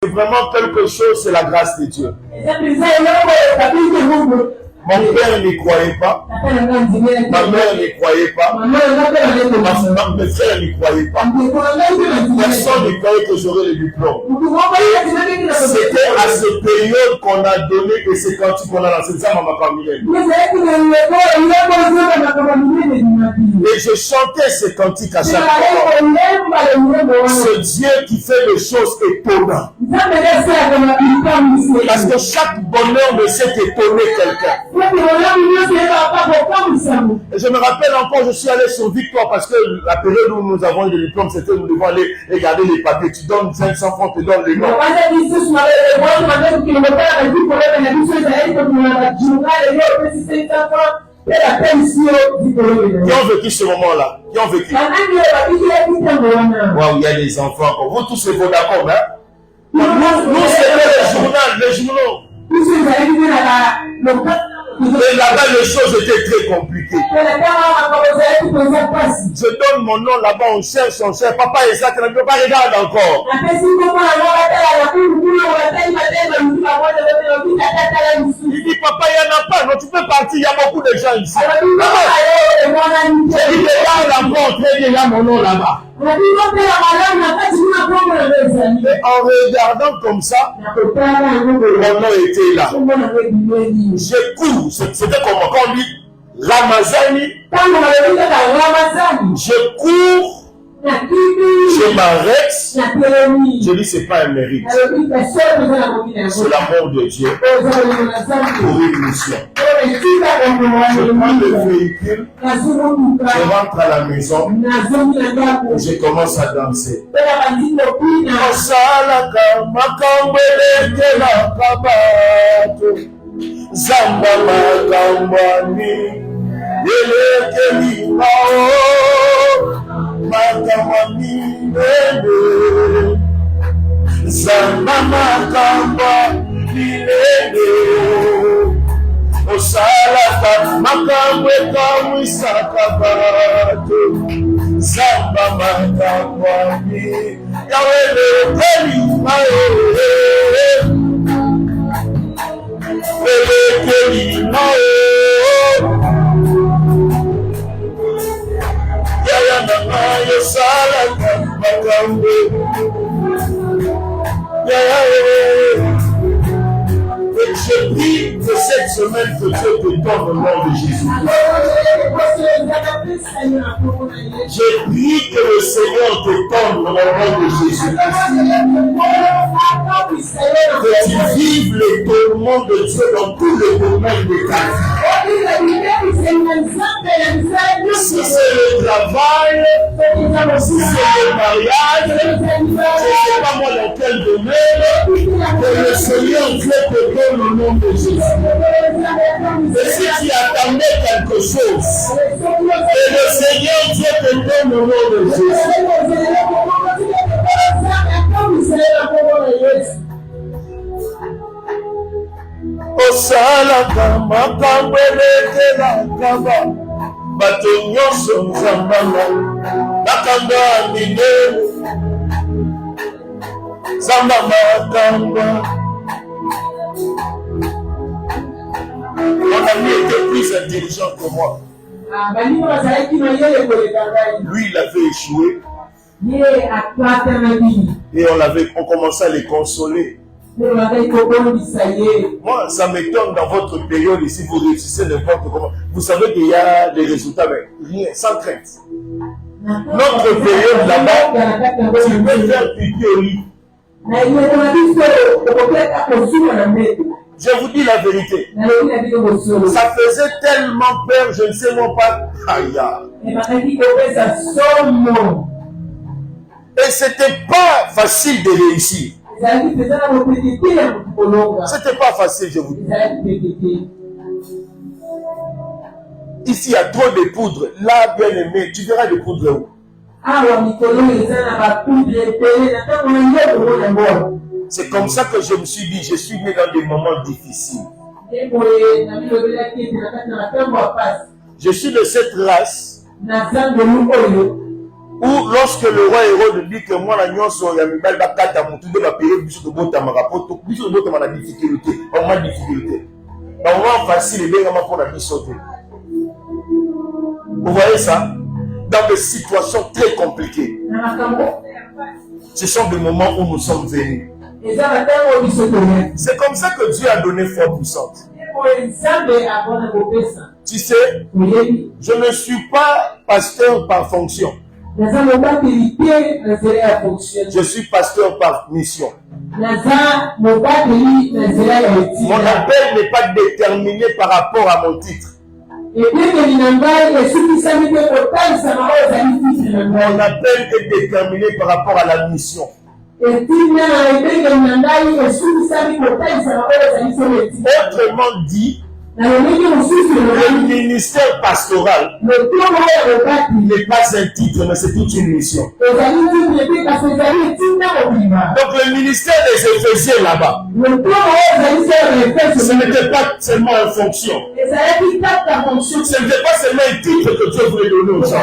vraiment quelque chose, c'est la grâce de Dieu. Mon père n'y croyait pas. Ma mère n'y croyait pas. Mes frères n'y croyaient pas. Personne n'y croyait que j'aurais le diplôme. C'était à cette période qu'on a donné et c'est quand qu'on a lancé ça à ma famille. Et je chantais ces cantiques à chaque fois. Ce Dieu qui fait des choses étonnantes. Parce que chaque bonheur ne sait étonner quelqu'un. Et je me rappelle encore, je suis allé sur Victoire parce que la période où nous avons eu le diplôme, c'était nous devons aller regarder les papiers. Tu donnes 500 francs, tu donnes les noms. Qui ont vécu ce moment-là? Qui ont vécu? Wow, il y a des enfants. Vous tous, c'est vos d'accord, hein? Nous, c'était les journaux. Mais là-bas, les choses étaient très compliquées. Je donne mon nom là-bas, on cherche. Papa Isaac, on ne peut pas regarder encore. Il dit, papa, il n'y en a pas. Non, tu peux partir, il y a beaucoup de gens ici. J'ai dit, regarde la porte, il y a mon nom là-bas. Mais en regardant comme ça, mon nom était là. Je cours, c'était comme quand on dit Ramazani. Je cours, je m'arrête, je dis c'est pas un mérite, c'est l'amour de Dieu pour une mission. Je prends le véhicule, je rentre à la maison, je commence à danser. Zamba makambani yelekeli mao makamani nene Zamba makambani nene osalaka makambwe kamwisaka bato Zamba makambani yawelekeli mao Je prie que cette semaine que Dieu te donne au nom de Jésus. Je prie que le Seigneur te donne au nom de Jésus. Que tu vives l'étonnement de Dieu dans tous les domaines de ta vie. Si c'est le travail, si c'est le mariage, je ne sais pas moi dans quel domaine, que le Seigneur Dieu te donne au nom de Jésus. Et si tu attendais quelque chose, que le Seigneur Dieu te donne au nom de Jésus. Osalaka makambo elekelaka bato nyonso nzambanga makambo ya minene nzamba makambo. Mon ami était plus intelligent que moi. Lui, il avait échoué. Et on commençait à les consoler. Moi, ça m'étonne dans votre période ici, vous réussissez n'importe comment. Vous savez qu'il y a des résultats, mais rien, sans crainte. Notre période là-bas, tu peux faire pipi au lit. Je vous dis la vérité. Ça faisait tellement peur, je ne sais même pas. Aïe. Et c'était pas facile de réussir. C'était pas facile, je vous dis. Ici, il y a trop de poudre. Là, bien aimé, tu verras de poudre où? C'est comme ça que je me suis dit, je suis né dans des moments difficiles. Je suis de cette race Ou lorsque le roi Hérode dit que moi, la nyonso, ya mibali bakata mutu de ba payer biso de bota marapoto, biso de bota na difficulté, au moins difficulté. Dans le moment facile, il est vraiment pour la biso. Vous voyez ça? Dans des situations très compliquées. Ce sont des moments où nous sommes venus. C'est comme ça que Dieu a donné foi puissante. Tu sais, je ne suis pas pasteur par fonction. Je suis pasteur par mission. Mon appel n'est pas déterminé par rapport à mon titre. Mon appel est déterminé par rapport à la mission. Autrement dit, le ministère pastoral n'est pas un titre, mais c'est toute une mission. Donc le ministère des Éphésiens là-bas, ce n'était pas seulement une fonction. Ce n'était pas seulement un titre que Dieu voulait donner aux gens.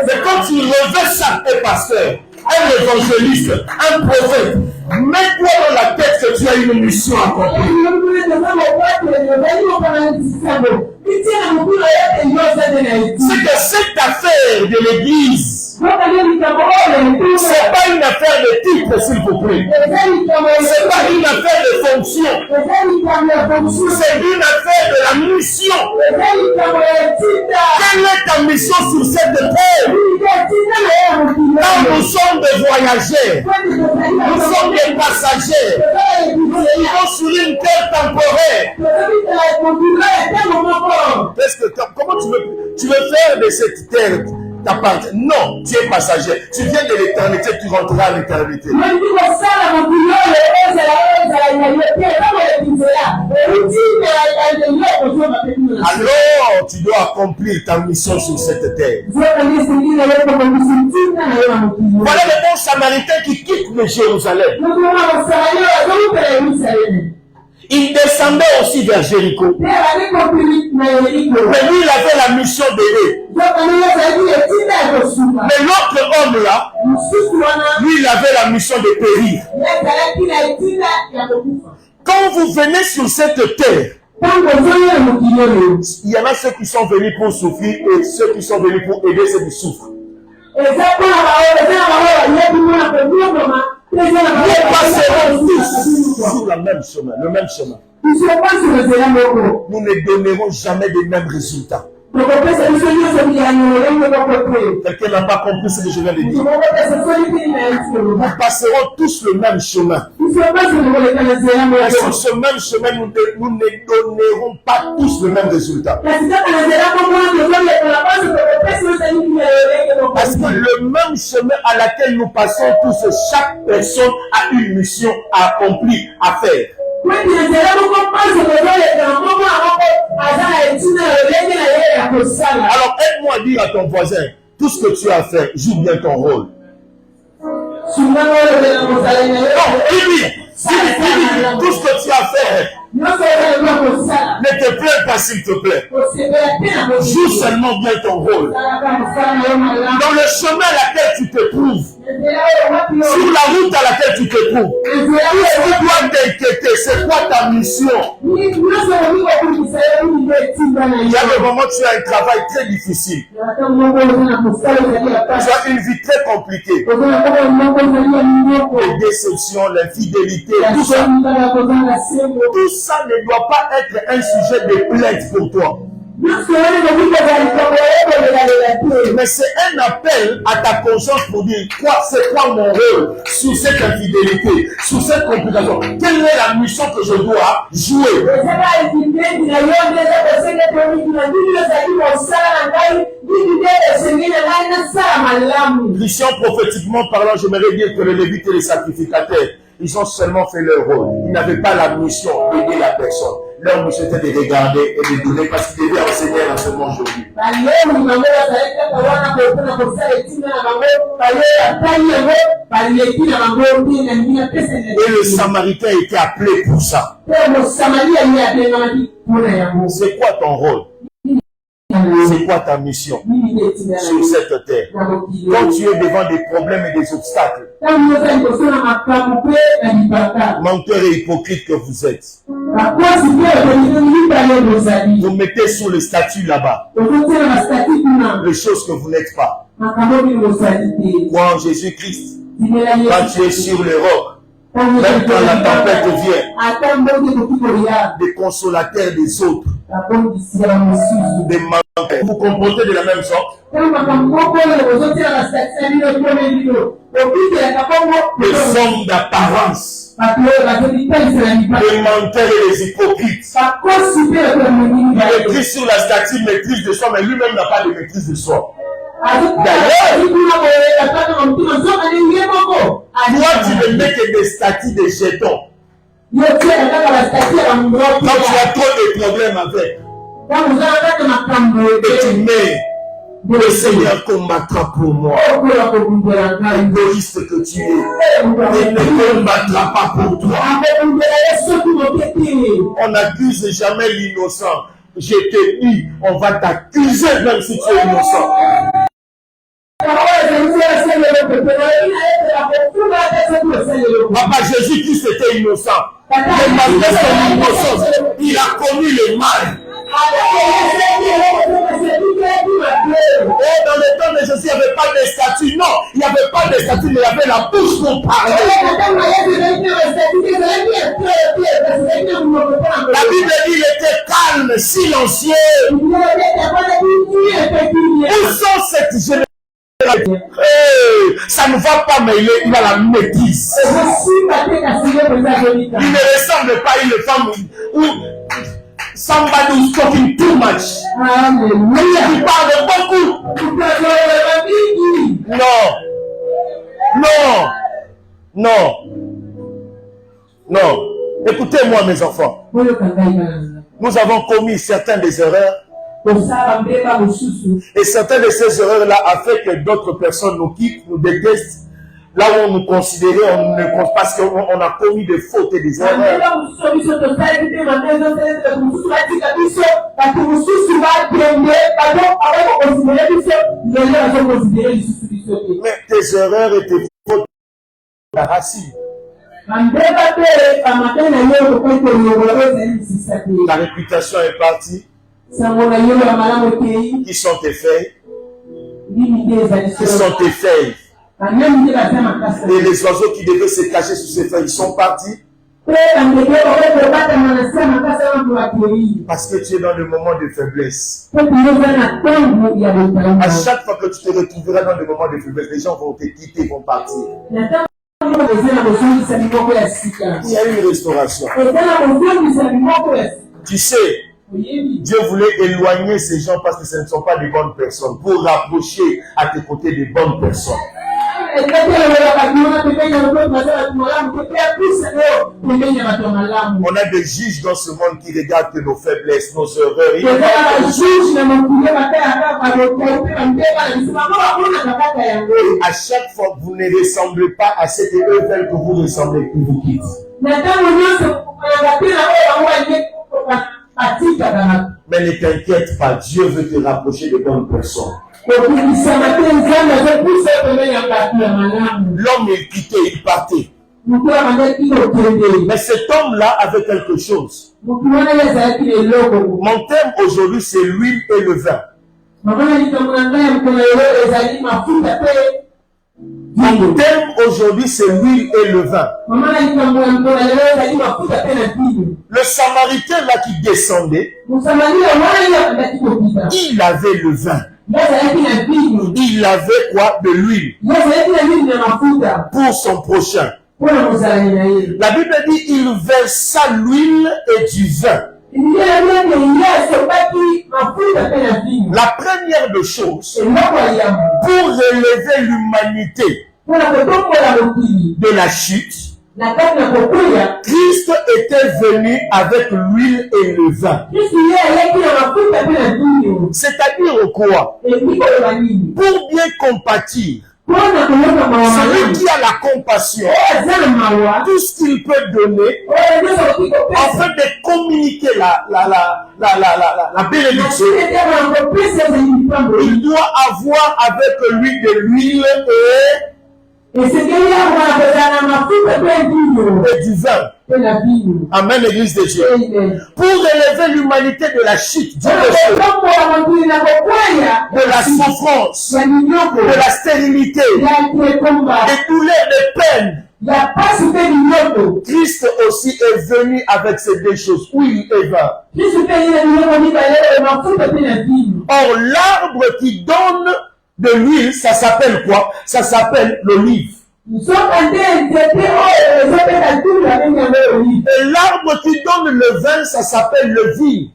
Mais quand tu revêts ça, un pasteur, un évangéliste, un prophète, mets-toi dans la tête que tu as une mission à accomplir. C'est que cette affaire de l'église, c'est pas une affaire de titre, s'il vous plaît. C'est pas une affaire de fonction. C'est une affaire de la mission. Quelle est ta mission sur cette terre? Quand nous sommes des voyageurs, nous sommes des passagers, nous vivons sur une terre temporaire. Comment tu veux faire de cette terre ta part? Non, tu es passager. Tu viens de l'éternité, tu rentreras à l'éternité. Alors, tu dois accomplir ta mission sur cette terre. Voilà le bon samaritain qui quitte le Jérusalem. Il descendait aussi vers Jéricho. Mais lui, il avait la mission d'aider. Mais l'autre homme là, lui, il avait la mission de périr. Quand vous venez sur cette terre, il y en a ceux qui sont venus pour souffrir et ceux qui sont venus pour aider ceux qui souffrent. Nous passerons tous sur le même chemin. Nous ne donnerons jamais les mêmes résultats. Quelqu'un n'a pas compris ce que je viens de dire. Nous passerons tous le même chemin. Et sur ce même chemin, nous ne donnerons pas tous le même résultat. Parce que le même chemin à laquelle nous passons tous, chaque personne a une mission à accomplir, à faire. Alors aide-moi à dire à ton voisin, tout ce que tu as fait, joue bien ton rôle. Non, dis tout ce que tu as fait, ne te plains pas s'il te plaît. Joue seulement bien ton rôle. Dans le chemin à laquelle tu te trouves, sur la route à laquelle tu te trouves, tout ce qui doit t'inquiéter, c'est quoi ta mission? Il y a des moments où tu as un travail très difficile. Tu as une vie très compliquée. Les déceptions, l'infidélité, tout ça. Tout ça ne doit pas être un sujet de plainte pour toi. Mais c'est un appel à ta conscience pour dire c'est quoi mon rôle sur cette infidélité, sur cette complication. Quelle est la mission que je dois jouer? Christian, prophétiquement parlant, j'aimerais dire que les Lévites et les sacrificateurs, ils ont seulement fait leur rôle. Ils n'avaient pas la mission d'aider la personne. Leur mission était de regarder et de donner parce qu'ils devaient enseigner l'enseignement aujourd'hui. Et le Samaritain était appelé pour ça. C'est quoi ton rôle? C'est quoi ta mission sur cette terre? Quand tu es devant des problèmes et des obstacles, menteur et hypocrite que vous êtes, vous mettez sous le statut là-bas les choses que vous n'êtes pas. Crois en Jésus-Christ. Quand tu es sur les rocs, même quand la tempête vient, des consolateurs des autres, des menteurs, vous comportez de la même sorte. Les hommes d'apparence, les menteurs et les hypocrites. Il maîtrise sur la statue, maîtrise de soi, mais lui-même n'a pas de maîtrise de soi. D'ailleurs, toi tu ne mets que des statues de jetons. Quand tu as trop de problèmes avec, et tu mets le Seigneur combattra pour moi. Égoïste que tu es, il ne combattra pas pour toi. On n'accuse jamais l'innocent. Je te dis, on va t'accuser même si tu es innocent. Papa Jésus-Christ était innocent. Mais malgré son innocence, il a commis le mal. Dans le temps de Jésus, il n'y avait pas de statut. Non, il n'y avait pas de statut, mais il y avait la bouche pour parler. La Bible dit qu'il était calme, silencieux. Où sont cette génération? Ça ne va pas, mais il a la maîtrise. Il ne ressemble pas à une femme où somebody is talking too much. Il parle beaucoup. Non. Écoutez-moi, mes enfants. Nous avons commis certaines des erreurs. Et certaines de ces erreurs-là a fait que d'autres personnes nous quittent, nous détestent. Là où on nous considérait, on ne compte parce qu'on a commis des fautes et des erreurs. Mais tes erreurs et tes fautes la racine. Ta réputation est partie. Qui sont tes faits? Qui sont tes faits? Et les oiseaux qui devaient se cacher sous ces feuilles, ils sont partis. Parce que tu es dans le moment de faiblesse. À chaque fois que tu te retrouveras dans le moment de faiblesse, les gens vont te quitter, vont partir. Il y a une restauration. Tu sais, Dieu voulait éloigner ces gens parce que ce ne sont pas des bonnes personnes, pour rapprocher à tes côtés des bonnes personnes. On a des juges dans ce monde qui regardent que nos faiblesses, nos erreurs. À chaque fois, vous ne ressemblez pas à ce que eux veulent que vous ressemblez, qu'ils vous quittent. Mais ne t'inquiète pas, Dieu veut te rapprocher de bonnes personnes. L'homme est quitté, il partait. Mais cet homme-là avait quelque chose. Mon thème aujourd'hui, c'est l'huile et le vin. Mon thème aujourd'hui, c'est l'huile et le vin. Le Samaritain là qui descendait, il avait le vin. Il avait quoi? De l'huile. Pour son prochain. La Bible dit il versa l'huile et du vin. La première des choses, pour relever l'humanité de la chute, Christ était venu avec l'huile et le vin. C'est-à-dire quoi? Pour bien compatir Celui qui a la compassion, tout ce qu'il peut donner, afin de communiquer la bénédiction, il doit avoir avec lui de l'huile et du vin. Amen, l'Église de Dieu. Pour élever l'humanité de la chute, de la souffrance, de la stérilité, des douleurs, des peines. Christ aussi est venu avec ces deux choses, huile et vin. Or, l'arbre qui donne de l'huile, ça s'appelle quoi? Ça s'appelle l'olive. Et l'arbre qui donne le vin, ça s'appelle le vigne.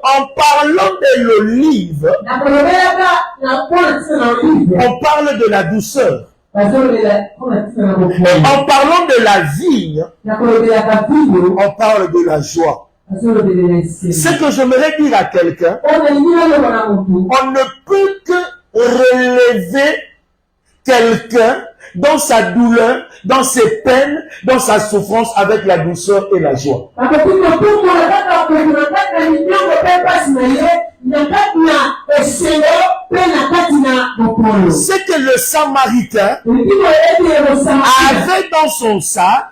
En parlant de l'olive, on parle de la douceur. Et en parlant de la vigne, on parle de la joie. Ce que j'aimerais dire à quelqu'un, on ne peut que relever quelqu'un dans sa douleur, dans ses peines, dans sa souffrance avec la douceur et la joie. C'est que le Samaritain avait dans son sac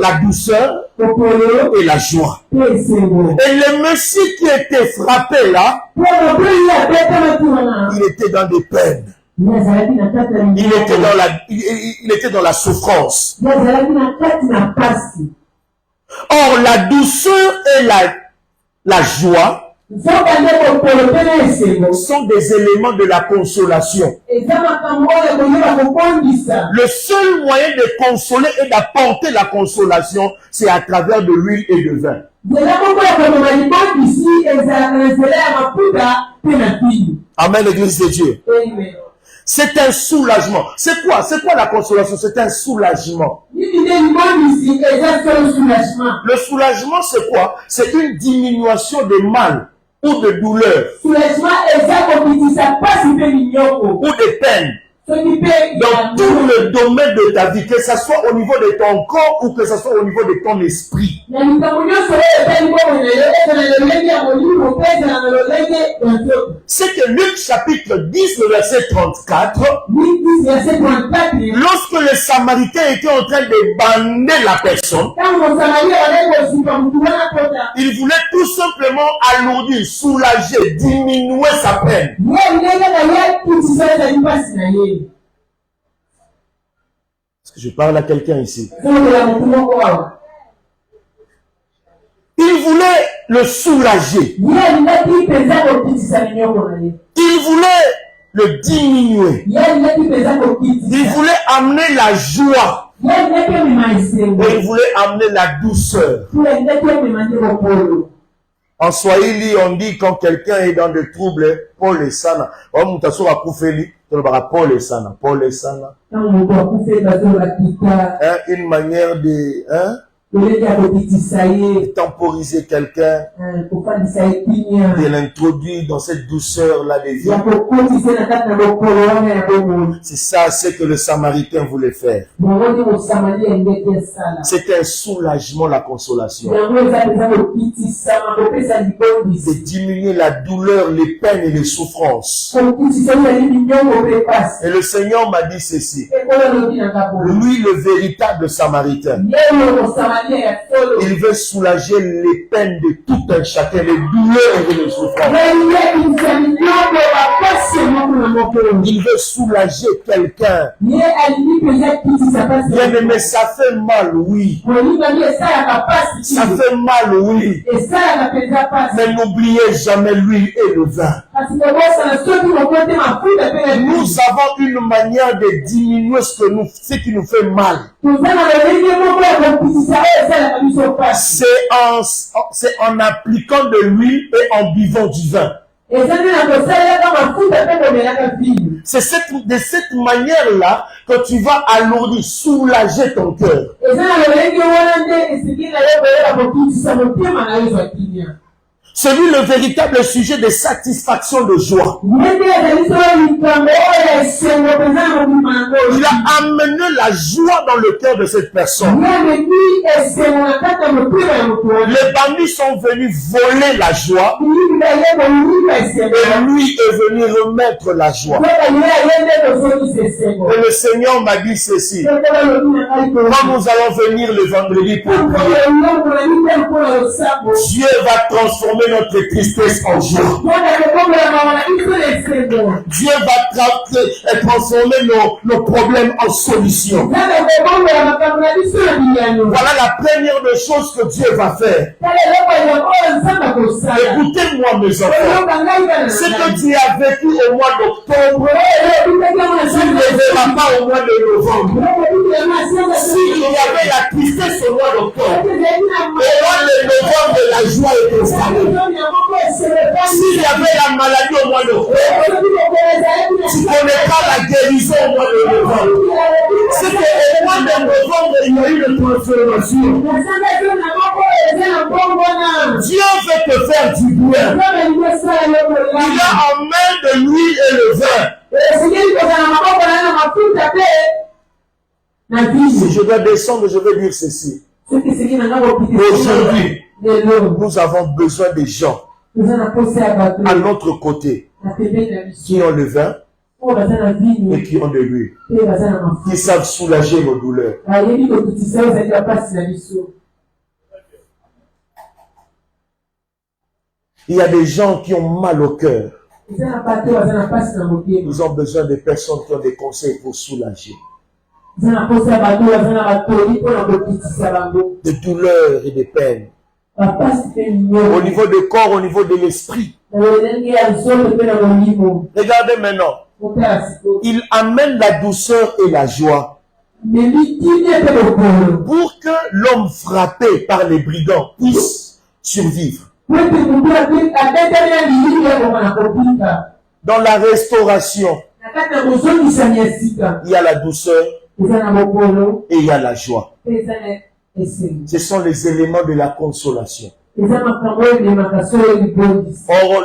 la douceur et la joie. Et le monsieur qui était frappé là, il était dans des peines. Il était dans la souffrance. Or, la douceur et la joie sont des éléments de la consolation. Le seul moyen de consoler et d'apporter la consolation, c'est à travers de l'huile et du vin. Amen, l'Église de Dieu. C'est un soulagement. C'est quoi la consolation? C'est un soulagement. Le soulagement, c'est quoi? C'est une diminution de mal ou de douleur ou de peine dans tout le domaine de ta vie, que ce soit au niveau de ton corps ou que ce soit au niveau de ton esprit. C'est que Luc chapitre 10, le verset 34, lorsque le Samaritain était en train de bander la personne, il voulait tout simplement alourdir, soulager, diminuer sa peine. Est-ce que je parle à quelqu'un ici? Il voulait le soulager. Il voulait le diminuer. Il voulait amener la joie. Et il voulait amener la douceur. En Swahili, on dit quand quelqu'un est dans des troubles, Paul et Sana. Paul et Sana. Une manière de temporiser quelqu'un, de l'introduire dans cette douceur-là de vie. C'est ça, c'est que le Samaritain voulait faire. C'est un soulagement, la consolation. De diminuer la douleur, les peines et les souffrances. Et le Seigneur m'a dit ceci. Lui, le véritable Samaritain, il veut soulager les peines de tout un chacun, les douleurs et les souffrances. Il veut soulager quelqu'un. Bien aimé, ça fait mal, oui. Ça fait mal, oui. Mais n'oubliez jamais l'huile et le vin. Nous avons une manière de diminuer ce qui nous fait mal. C'est en appliquant de l'huile et en buvant du vin. C'est de cette manière-là que tu vas alourdir, soulager ton cœur. Celui le véritable sujet de satisfaction de joie. Il a amené la joie dans le cœur de cette personne. Les bandits sont venus voler la joie. Et lui est venu remettre la joie. Et le Seigneur m'a dit ceci. Quand nous allons venir le vendredi pour prier, Dieu va transformer notre tristesse en joie. Dieu va transformer nos problèmes en solutions. Voilà la première des choses que Dieu va faire. Écoutez-moi mes enfants. Ce que tu as vécu au mois d'octobre, tu ne le verras pas au mois de novembre. S'il y avait la tristesse au mois d'octobre, au mois de novembre, la joie est installée. S'il y avait la maladie au mois d'octobre, tu connaîtras la guérison au mois de novembre. C'est qu'au mois de novembre, il y a eu une transformation. Dieu veut te faire du bien. Il a en main de l'huile et le vin. Si je dois descendre, je vais dire ceci. Aujourd'hui, nous avons besoin des gens à notre côté qui ont le vin et qui ont de l'huile, qui savent soulager nos douleurs. Il y a des gens qui ont mal au cœur. Ils ont besoin de personnes qui ont des conseils pour soulager. De douleurs et de peines. Au niveau du corps, au niveau de l'esprit. Regardez maintenant. Il amène la douceur et la joie. Pour que l'homme frappé par les brigands puisse survivre. Dans la restauration, il y a la douceur et il y a la joie. Ce sont les éléments de la consolation. Or,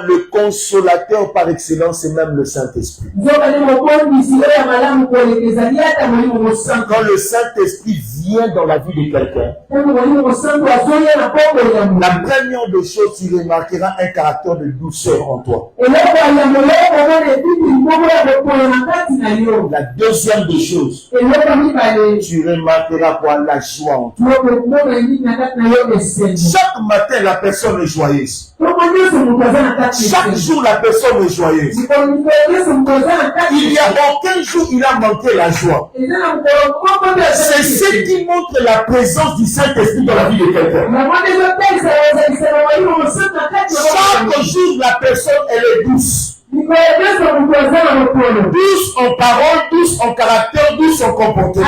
le consolateur par excellence, c'est même le Saint-Esprit. Quand le Saint-Esprit vient dans la vie de quelqu'un, la première des choses, tu remarqueras un caractère de douceur en toi. La deuxième des choses, tu remarqueras quoi? La joie en toi. Chaque matin, la personne est joyeuse. Chaque jour, la personne est joyeuse. Il n'y a aucun jour il a manqué la joie. C'est ce qui montre la présence du Saint-Esprit dans la vie de quelqu'un. Chaque jour, la personne, elle est douce. Douce en parole, douce en caractère, douce en comportement.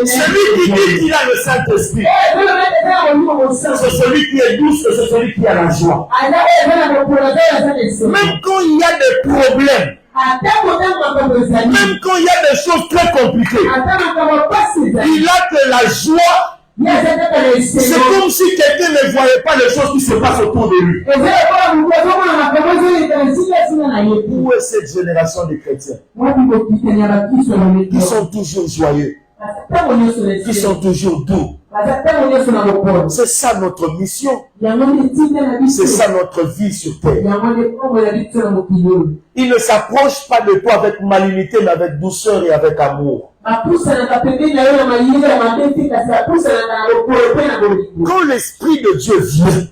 Celui qui dit qu'il a le Saint-Esprit, c'est celui qui est douce et c'est celui qui a la joie. Même quand il y a des problèmes, même quand il y a des choses très compliquées, il a que la joie. C'est comme si quelqu'un ne voyait pas les choses qui se passent autour de lui. Où est cette génération de chrétiens qui sont toujours joyeux, qui sont toujours doux? C'est ça notre mission. C'est ça notre vie sur terre. Il ne s'approche pas de toi avec malignité, mais avec douceur et avec amour. Quand l'Esprit de Dieu vient,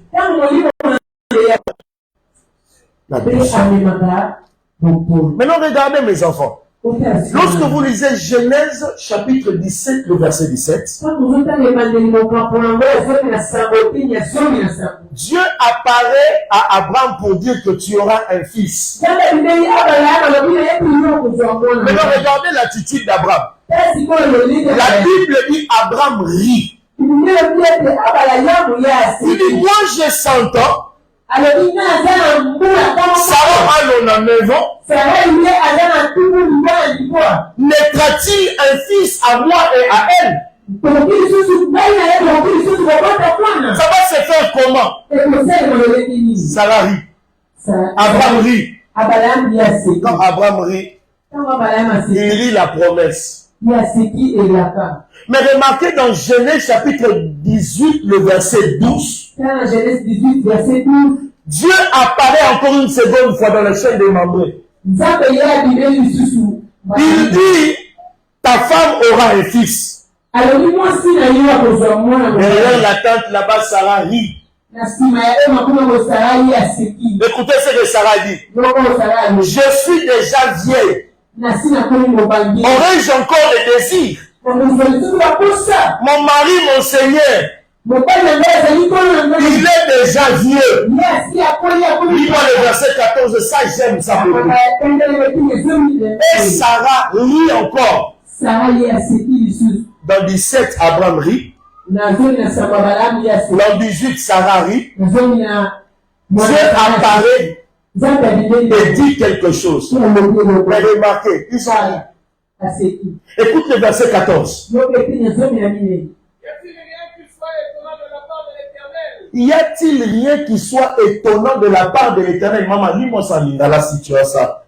la douceur. Maintenant, regardez mes enfants. Lorsque vous lisez Genèse chapitre 17, le verset 17, Dieu apparaît à Abraham pour dire que tu auras un fils. Maintenant, regardez l'attitude d'Abraham. La Bible dit Abraham rit. Il dit, moi j'ai 100 ans. Sarah a 99 ans. Naîtra-t-il un fils à moi et à elle? Ça va se faire comment? Sarah rit. Abraham rit. Quand Abraham rit, il lit la promesse. Mais remarquez dans Genèse chapitre 18, le verset 12. Dieu apparaît encore une seconde fois dans la chaîne des membrés. Il dit, ta femme aura un fils. Derrière la tente là-bas, Sarah rit. Écoutez ce que Sarah dit. Je suis déjà vieille. Aurais-je encore le désir? Mon mari, mon Seigneur, il est déjà vieux. Lis-moi le verset 14, ça j'aime ça beaucoup. Et Sarah rit encore. Dans 17, Abraham rit. Dans 18, Sarah rit. Dieu apparaît et dit quelque chose. Mais remarquez, ils sont là. Écoute le verset 14. Y a-t-il rien qui soit étonnant de la part de l'Éternel? Maman, lis-moi ça, Linda, là, si tu as ça.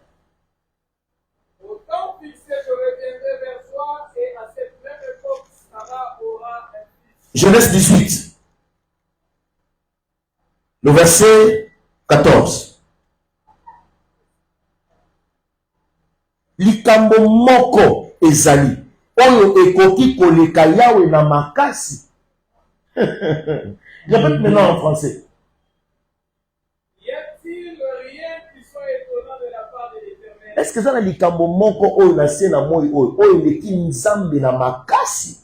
Au temps fixé, je reviendrai vers toi, et à cette même époque, Sarah aura un fils. Genèse 18. Le verset 14. Likambo moko ezali oyo ekoki koleka yawe na makasi. Répète maintenant en français. Y a-t-il rien qui soit étonnant de la part de l'Éternel? Est-ce que ça na likambo moko oyo na se na moi oyo eleki nzambe na makasi?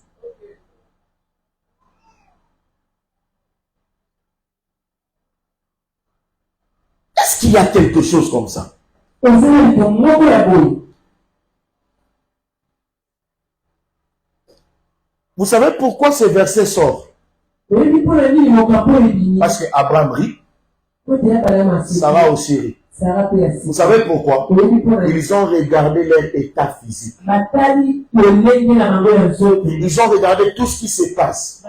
Est-ce qu'il y a quelque chose comme ça? Vous savez pourquoi ce verset sort? Parce que Abraham rit, Sarah aussi rit. Vous savez pourquoi? Ils ont regardé leur état physique. Ils ont regardé tout ce qui se passe.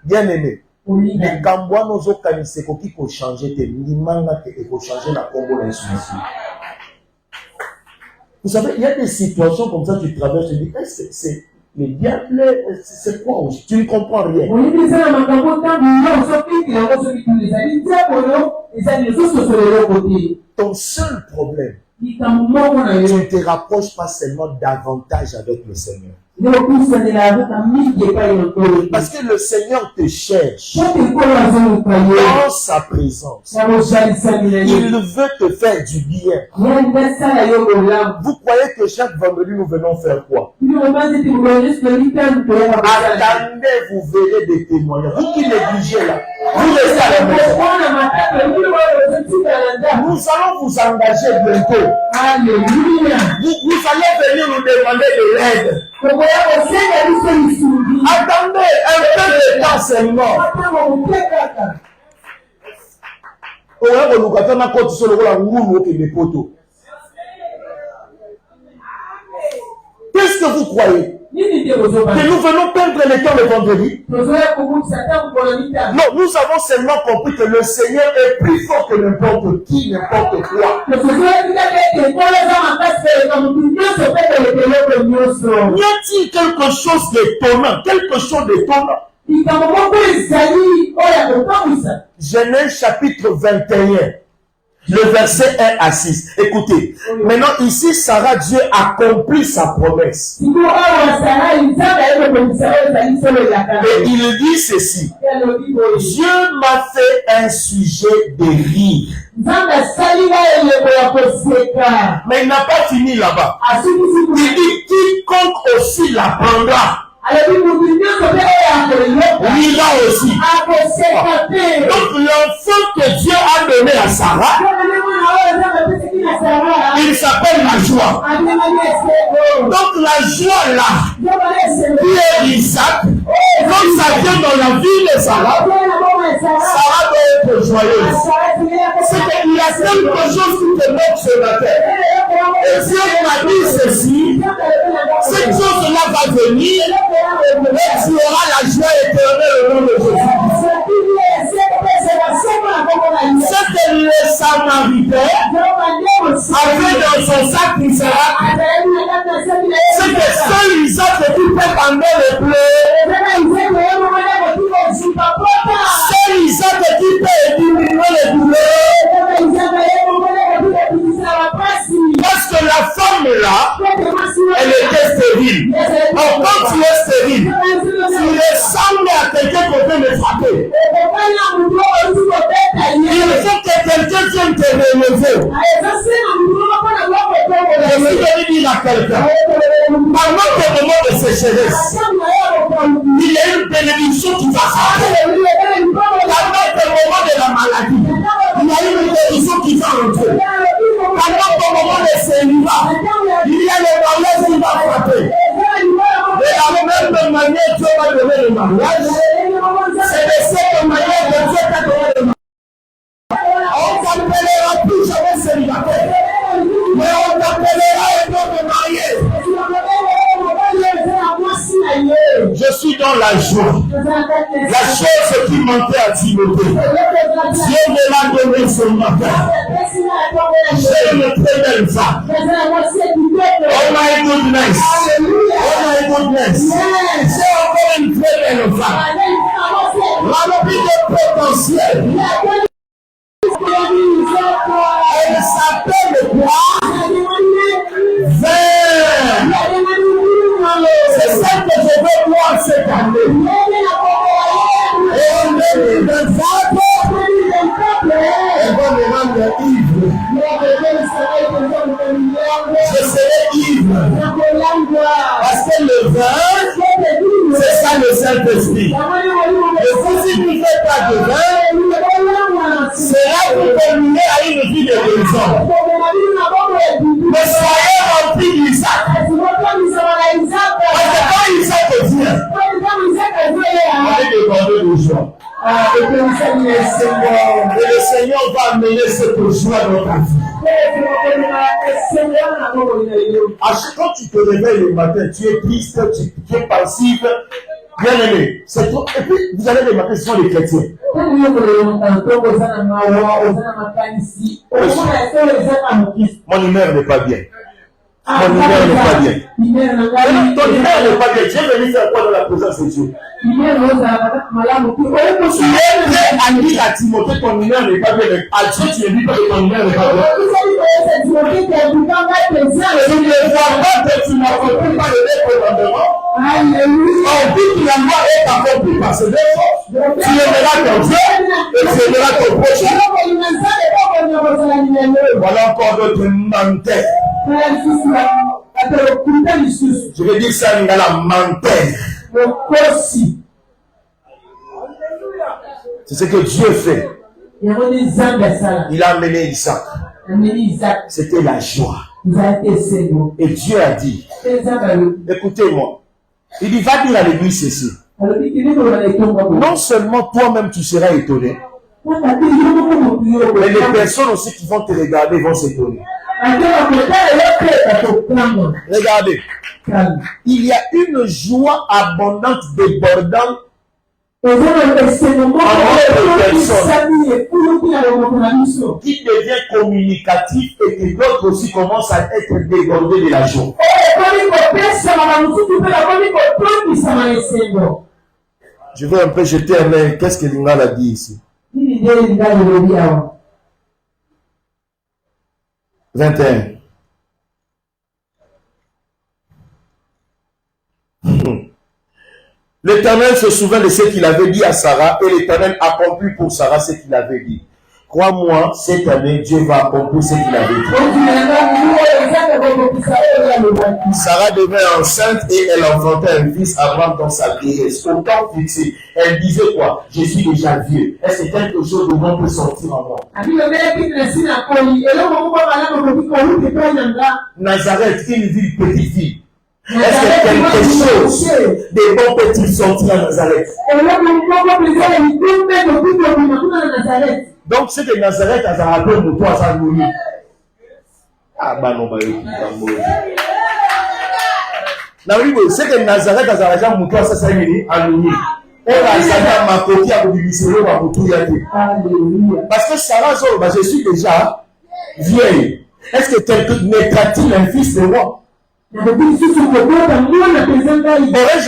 Bien aimé, les Cambouans n'ont pas changer la Congo. Vous savez, il y a des situations comme ça, tu traverses, tu dis, c'est mais bien, c'est quoi? Tu ne comprends rien. Ton seul problème, tu ne te rapproches pas seulement davantage avec le Seigneur. Parce que le Seigneur te cherche dans sa présence. Il veut te faire du bien. Vous croyez que chaque vendredi nous venons faire quoi? Attendez, vous verrez des témoignages. Vous qui négligez là, vous restez à la maison. Nous allons vous engager bientôt. Alléluia. Vous allez venir nous demander de l'aide. Attendez un peu de temps seulement. Qu'est-ce que vous croyez? Que nous venons perdre le temps le vendredi? Non, nous avons seulement compris que le Seigneur est plus fort que n'importe qui, n'importe quoi. Y a-t-il quelque chose d'étonnant? Quelque chose d'étonnant? Genèse chapitre 21. Le verset 1 à 6. Écoutez. Maintenant, ici, Sarah, Dieu accomplit sa promesse. Et il dit ceci. Dieu m'a fait un sujet de rire. Mais il n'a pas fini là-bas. Il dit quiconque aussi l'apprendra. Rira aussi. Donc l'enfant que Dieu a donné à Sarah, il s'appelle la joie. Donc la joie là, qui est Isaac, quand ça vient dans la vie de Sarah, Sarah doit être joyeuse. C'est qu'il y a quelque chose qui te manque sur la terre. Et Dieu m'a dit ceci, cette chose-là va venir et tu auras la joie éternelle au nom de Jésus. C'était le Samaritain avait dans son sac une salade. C'était seul Isaac qui peut pendant le bleu. Seul Isaac qui peut éliminer le douleur. Parce que la femme là, elle était stérile. Or, quand tu es stérile, tu ressembles à quelqu'un qu'on peut me frapper. Il faut que quelqu'un vienne te relever. Je suis venu dire à quelqu'un, pendant tes moments de sécheresse, il y a une bénédiction qui va sortir. Pendant tes moments de la maladie, il y a une bénédiction qui va entrer. Pendant ton moment de célibat, il y a le mariage qui va frapper. De la même manière, Dieu va donner le mariage. C'est de cette manière que Dieu t'a donné le mariage. On t'appellera plus jamais célibataire, mais on t'appellera un homme marié. Je suis dans la joie. La chose qui manquait à Timothée, Dieu me l'a donné ce matin. J'ai une très belle femme. Oh my goodness. Oh my goodness. J'ai encore une très belle femme. Remplie de potentiel. Elle s'appelle quoi? Vert. C'est ça que je veux voir cette année. Et en 2024, elle va me rendre ivre. Je serai ivre. Parce que le vin, c'est ça le Saint-Esprit. Et si vous ne faites pas de vin, c'est là que vous terminez à une vie de guérison. Mais soyez remplis d'Isaac. Parce que quand Isaac vient, on est débordé de joie. Et le Seigneur va amener cette joie dans ta vie. Quand tu te réveilles le matin, tu es triste, tu es passif, bien aimé. C'est trop. Et puis, vous allez remarquer, ce sont les chrétiens. Mon humeur n'est pas bien. Mon humeur n'est pas bien. Ton humeur n'est pas bien. Tu es venu faire quoi dans la présence de Dieu? Tu es prêt à dire à Timothée ton humeur n'est pas bien. À Dieu, tu ne dis pas que ton humeur n'est pas bien. Tu ne vois pas que tu n'accomplis pas le décommandement. On dit que la loi est accomplie par ce défaut. Tu aimeras ton Dieu et tu aimeras ton prochain. Voilà encore d'autres menteurs. Je vais dire ça, il y a la menteur. C'est ce que Dieu fait. Il a amené Isaac. C'était la joie. Et Dieu a dit, écoutez-moi, il dit, va dire à l'église ceci. Non seulement toi-même tu seras étonné, mais les personnes aussi qui vont te regarder vont s'étonner. Regardez, il y a une joie abondante, débordante qui devient communicatif et que d'autres aussi commencent à être débordés de la joie. Je vais un peu jeter un main. Qu'est-ce que Lingala a dit ici? 21. L'Éternel se souvint de ce qu'il avait dit à Sarah et l'Éternel accomplit pour Sarah ce qu'il avait dit. Crois-moi, cette année, Dieu va accomplir ce qu'il avait dit. Sarah devint enceinte et elle enfantait un fils Abraham dans sa vieillesse. Au temps fixé, elle disait quoi? Je suis déjà vieux. Est-ce que quelque chose de bon peut sortir en moi? Nazareth, une ville petite fille. Est-ce que quelque chose de bon peut-il sortir à Nazareth? Donc, c'est que Nazareth a rappelé pour toi, ça nous. Ah, bah non, bah, c'est que Nazareth a déjà montré ça, ça y est, à l'uni. On a déjà ma copie à vous parce que Sarah, je suis déjà vieille. Est-ce que quelqu'un naîtra-t-il un fils de moi? Aurais-je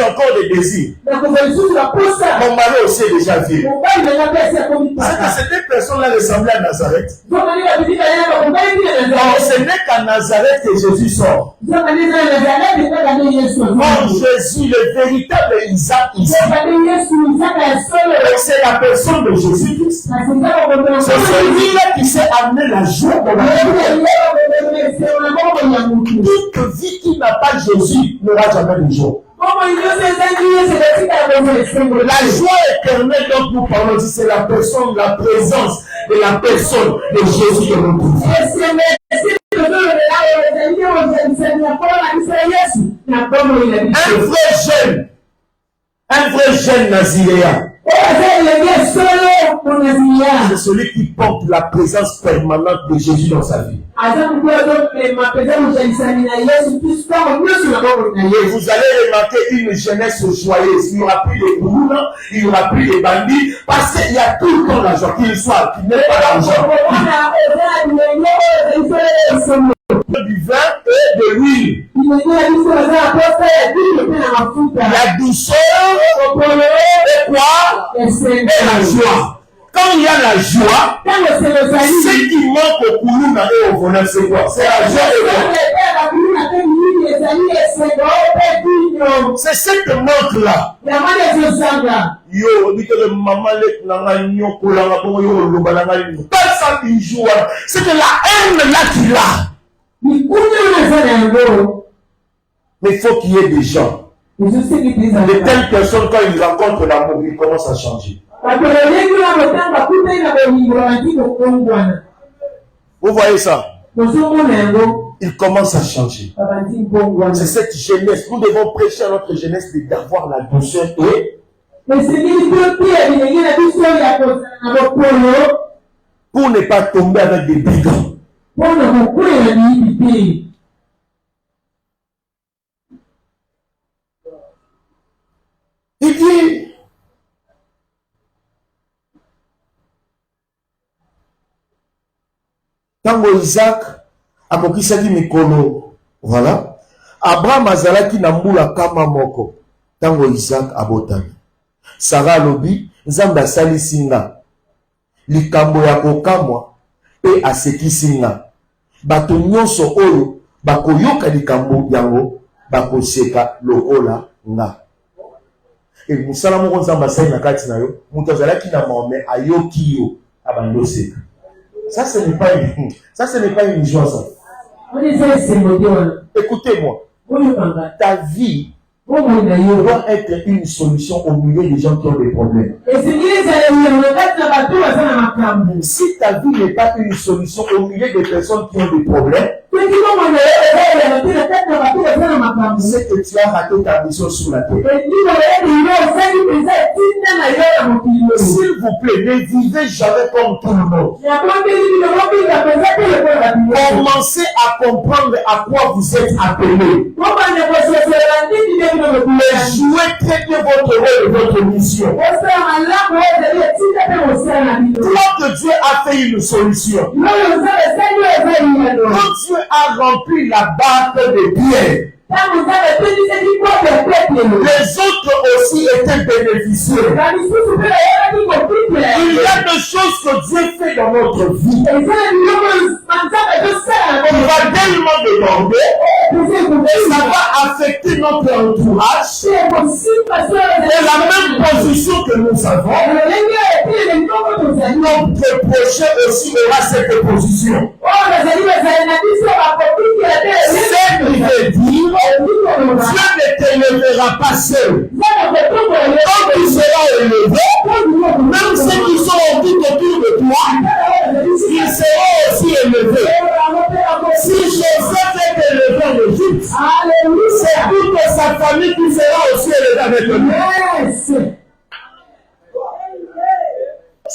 encore des désirs? Mon mari aussi est déjà vieux. Parce que ces deux personnes-là ressemblaient à Nazareth. Ce n'est qu'à Nazareth que Jésus sort. Or, Jésus, le véritable Isaac ici, c'est la personne de Jésus-Christ. C'est celui-là qui s'est amené la joie dans la vie. Toute vie qui n'a pas Jésus n'aura jamais de joie. La joie éternelle dont nous parlons, c'est la personne, la présence de la personne de Jésus de notre vie. Un vrai jeune naziréen. C'est celui qui porte la présence permanente de Jésus dans sa vie. Et vous allez remarquer une jeunesse joyeuse. Il n'y aura plus de bourreaux, il n'y aura plus de bandits, parce qu'il y a tout le temps l'argent, qu'il soit, qu'il n'ait pas d'argent. Du vin et de l'huile. La douceur et quoi? Et la joie. Quand il y a la joie, ce qui manque au Koulouna et au Vonal, c'est quoi? C'est la joie et la joie. C'est cette manque-là. Yo, c'est que la haine là qu'il a. Mais il faut qu'il y ait des gens. De telles personnes, quand ils rencontrent l'amour, ils commencent à changer. Vous voyez ça? Ils commencent à changer. C'est cette jeunesse. Nous devons prêcher à notre jeunesse d'avoir la douceur et pour ne pas tomber avec des brigands. Il dit, tango Isaac akokisaki mikolo, voilà, Abraham azalaki na mbula kama moko, tango Isaac abotami. Sarah lobi, Nzambe asalisi nga likambo ya kokamwa pe asekisi nga. Bato nyonso oyo bakoyoka likambo yango bakoseka lokola nga. Et musala moko Nzambe asali na kati na yo, mutu azalaki na maome ayoki yo abandoseka. Ça ce n'est pas une joie ça. Écoutez-moi. Ta vie doit être une solution au milieu des gens qui ont des problèmes. Si ta vie n'est pas une solution au milieu des personnes qui ont des problèmes, c'est que tu as raté ta mission sur la terre. S'il vous plaît, ne vivez jamais comme tout le monde. Commencez à comprendre à quoi vous êtes appelés. Jouez très bien votre rôle et votre mission. Toi que Dieu a fait une solution. Quand Dieu a rempli la barque de pierre, les autres aussi étaient bénéficiaires. Il y a des choses que Dieu fait dans notre vie. Il va tellement déborder et ça va affecter notre entourage. Et la même position que nous avons, notre prochain aussi aura cette position. C'est ce qui veut dire Dieu ne t'élèvera pas seul. Quand tu seras élevé, même ceux qui sont autour de toi, ils seront aussi élevés. Si Joseph est élevé en Égypte, c'est toute sa famille qui sera aussi élevée avec lui.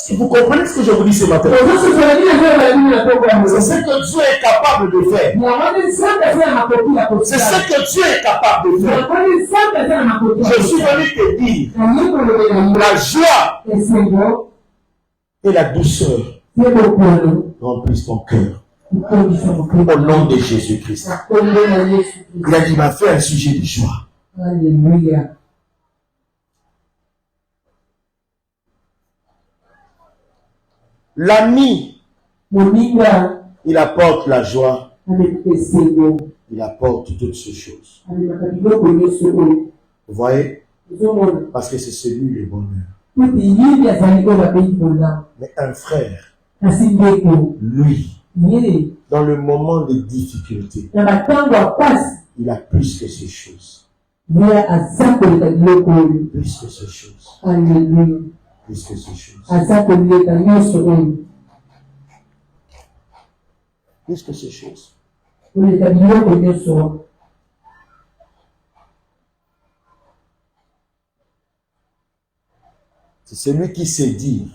Si vous comprenez ce que je vous dis ce matin, c'est ce que Dieu est capable de faire. C'est ce que Dieu est capable de faire. Je suis venu te dire, la joie et la douceur remplissent ton cœur. Au nom de Jésus-Christ. Il a dit, il m'a fait un sujet de joie. Alléluia. L'ami, il apporte la joie. Il apporte toutes ces choses. Vous voyez? Parce que c'est celui le bonheur. Mais un frère, lui, dans le moment de difficulté, il a plus que ces choses. Plus que ces choses. Plus que ces choses. Plus que ces choses. C'est celui qui sait dire,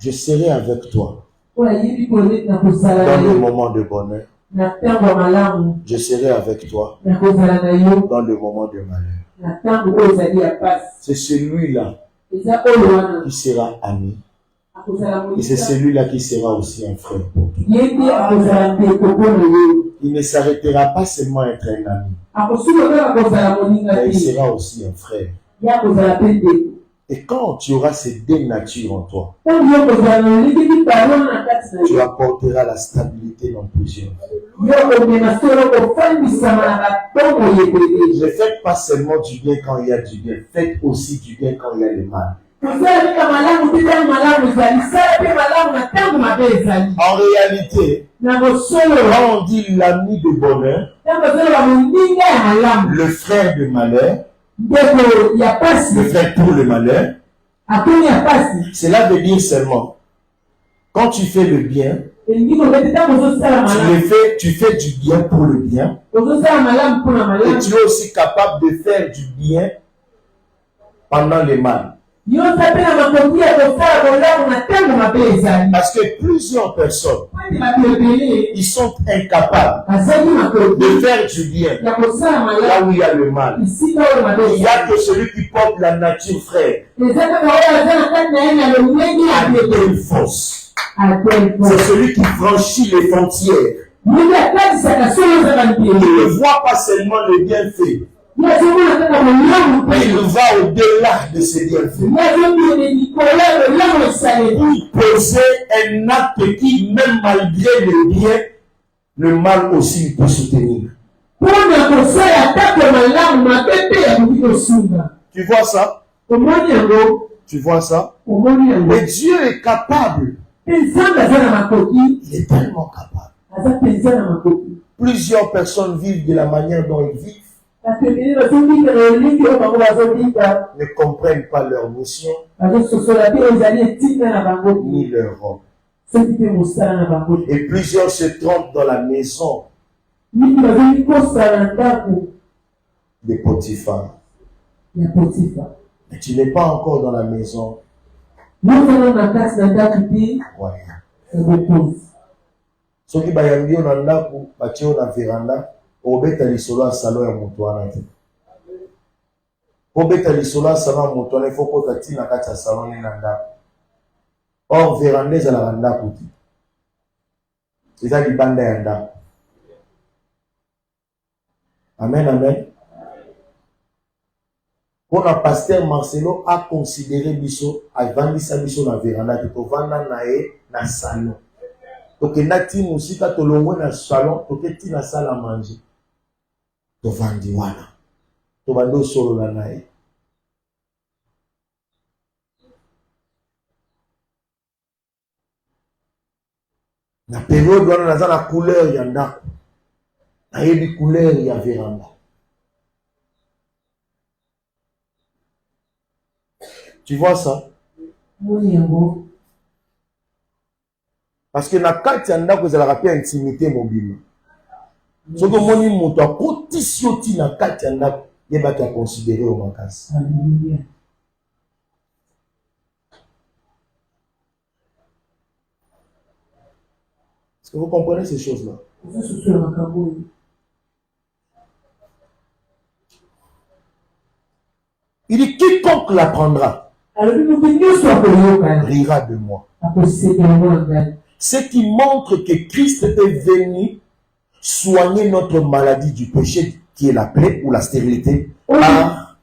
je serai avec toi dans le moment de bonheur. Je serai avec toi dans le moment de malheur. C'est celui-là qui sera ami. Et c'est celui-là qui sera aussi un frère pour toi. Il ne s'arrêtera pas seulement à être un ami, mais il sera aussi un frère. Et quand tu auras ces deux natures en toi, tu apporteras la stabilité dans plusieurs vies. Ne faites pas seulement du bien quand il y a du bien, faites aussi du bien quand il y a le mal. En réalité, quand on dit l'ami de bonheur, le frère de malheur, le frère pour le malheur, cela veut dire seulement, quand tu fais le bien, tu fais du bien pour le bien, et tu es aussi capable de faire du bien pendant le mal. Parce que plusieurs personnes, ils sont incapables de faire du bien là où il y a le mal. Il n'y a que celui qui porte la nature frère à une force. C'est celui qui franchit les frontières. Il ne voit pas seulement le bienfait, mais il va au-delà de ces bienfaits. Pour poser un acte qui, même malgré le bien, le mal aussi peut soutenir. Tu vois ça? Tu vois ça? Mais Dieu est capable. Il est tellement capable. Plusieurs personnes vivent de la manière dont ils vivent. Ne comprennent pas leur mission ni leur rôle. Et plusieurs se trompent dans la maison de Potiphar. Mais tu n'es pas encore dans la maison. Soki bayambi yo na ndako batie yo na veranda obeta lisolo ya salon ya moto wana te. Obeta lisolo ya salon ya moto wana il faut kota tina kati ya salon na ndako. Or veranda ezalaka ndako te. Eza libanda ya ndako. Amen, amen. Pour le pasteur Marcelo a considéré biso, a vendu sa biso na veranda, qui to vanda na e na salon. Donc nati musika to longo na salon, to keti na salle à manger. To vandi wana. To bando solo la na e. Na période wana naza na couleur ya ndako. Na yebi couleur ya veranda. Tu vois ça? Parce que na kati ya ndako ezalaka pe intimité mobile. Soki omoni moto akotisi yo ti na kati ya ndako, yebaki akonsidere yo makasi. Est-ce que vous comprenez ces choses-là? Il dit, quiconque l'apprendra rira de moi. Ce qui montre que Christ est venu soigner notre maladie du péché, qui est la plaie ou la stérilité, par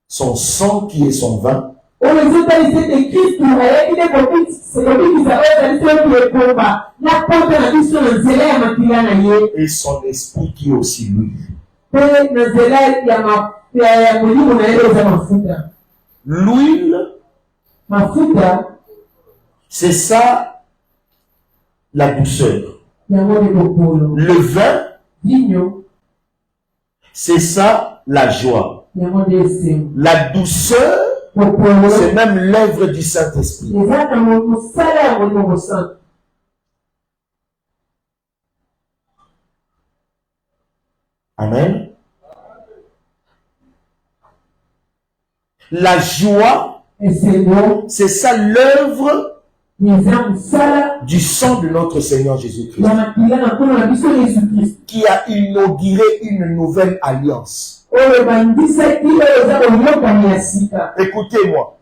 son sang qui est son vin. Et son esprit qui est aussi lui. L'huile, c'est ça la douceur. Le vin, c'est ça la joie. La douceur, c'est même l'œuvre du Saint-Esprit. Amen. La joie, c'est ça l'œuvre du sang de notre Seigneur Jésus-Christ, qui a inauguré une nouvelle alliance. Écoutez-moi,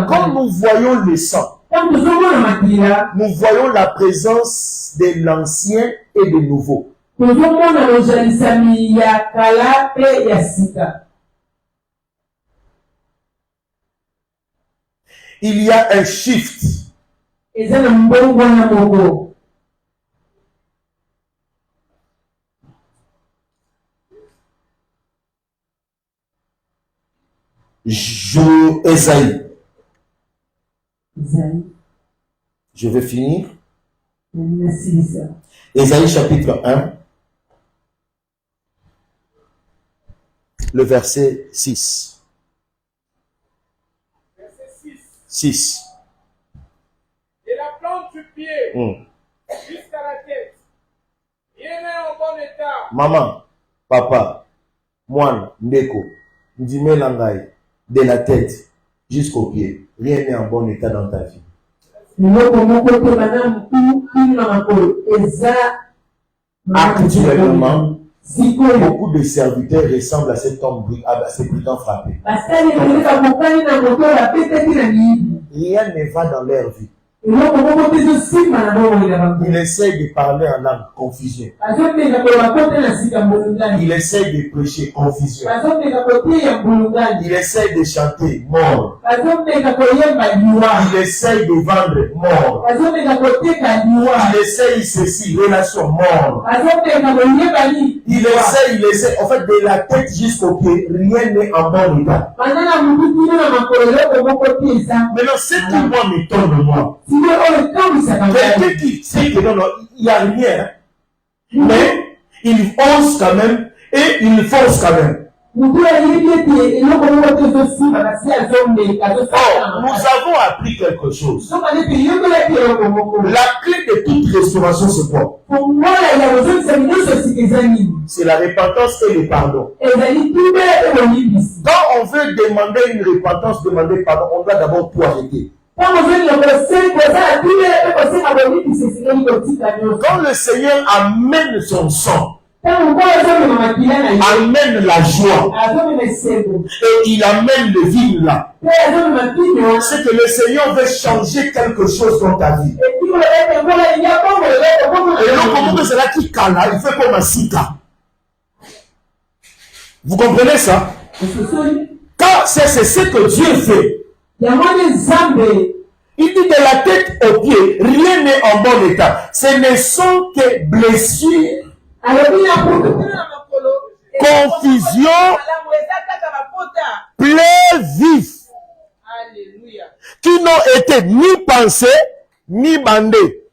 quand nous voyons le sang, nous voyons la présence de l'ancien et du nouveau. Il y a un shift. Ésaïe. Je vais finir. Ésaïe chapitre 1. Le verset 6. Verset 6. 6. Et la plante du pied jusqu'à la tête, rien n'est en bon état. Maman, papa, moi, Ndeko, Ndime Langai, de la tête jusqu'au pied, rien n'est en bon état dans ta vie. Actuellement, beaucoup de serviteurs ressemblent à cet homme, à ces brigands frappés. Rien ne va dans leur vie. Il essaie de parler en langue, confusion. Il essaie de prêcher, confusion. Il essaie de chanter, mort. Il essaie de vendre, mort. Il essaie ceci, relation, mort. Il essaie, en fait, de la tête jusqu'au pied, rien n'est en bon état. Maintenant, ce qui moi m'étonne de moi, quelqu'un qui sait que non, il n'y a rien, mais il ose quand même et il force quand même. Or, nous avons appris quelque chose. La clé de toute restauration, c'est quoi? C'est la repentance et le pardon. Quand on veut demander une repentance, demander pardon, on doit d'abord tout arrêter. Quand le Seigneur amène son sang, amène la joie et il amène le vin là, c'est que le Seigneur veut changer quelque chose dans ta vie. Et donc comment c'est là qui cale, il fait comme un sika. Vous comprenez ça? Quand c'est ce que Dieu fait, il dit de la tête aux pieds, rien n'est en bon état. Ce ne sont que blessures, confusion, plaies vives, qui n'ont été ni pensées, ni bandées,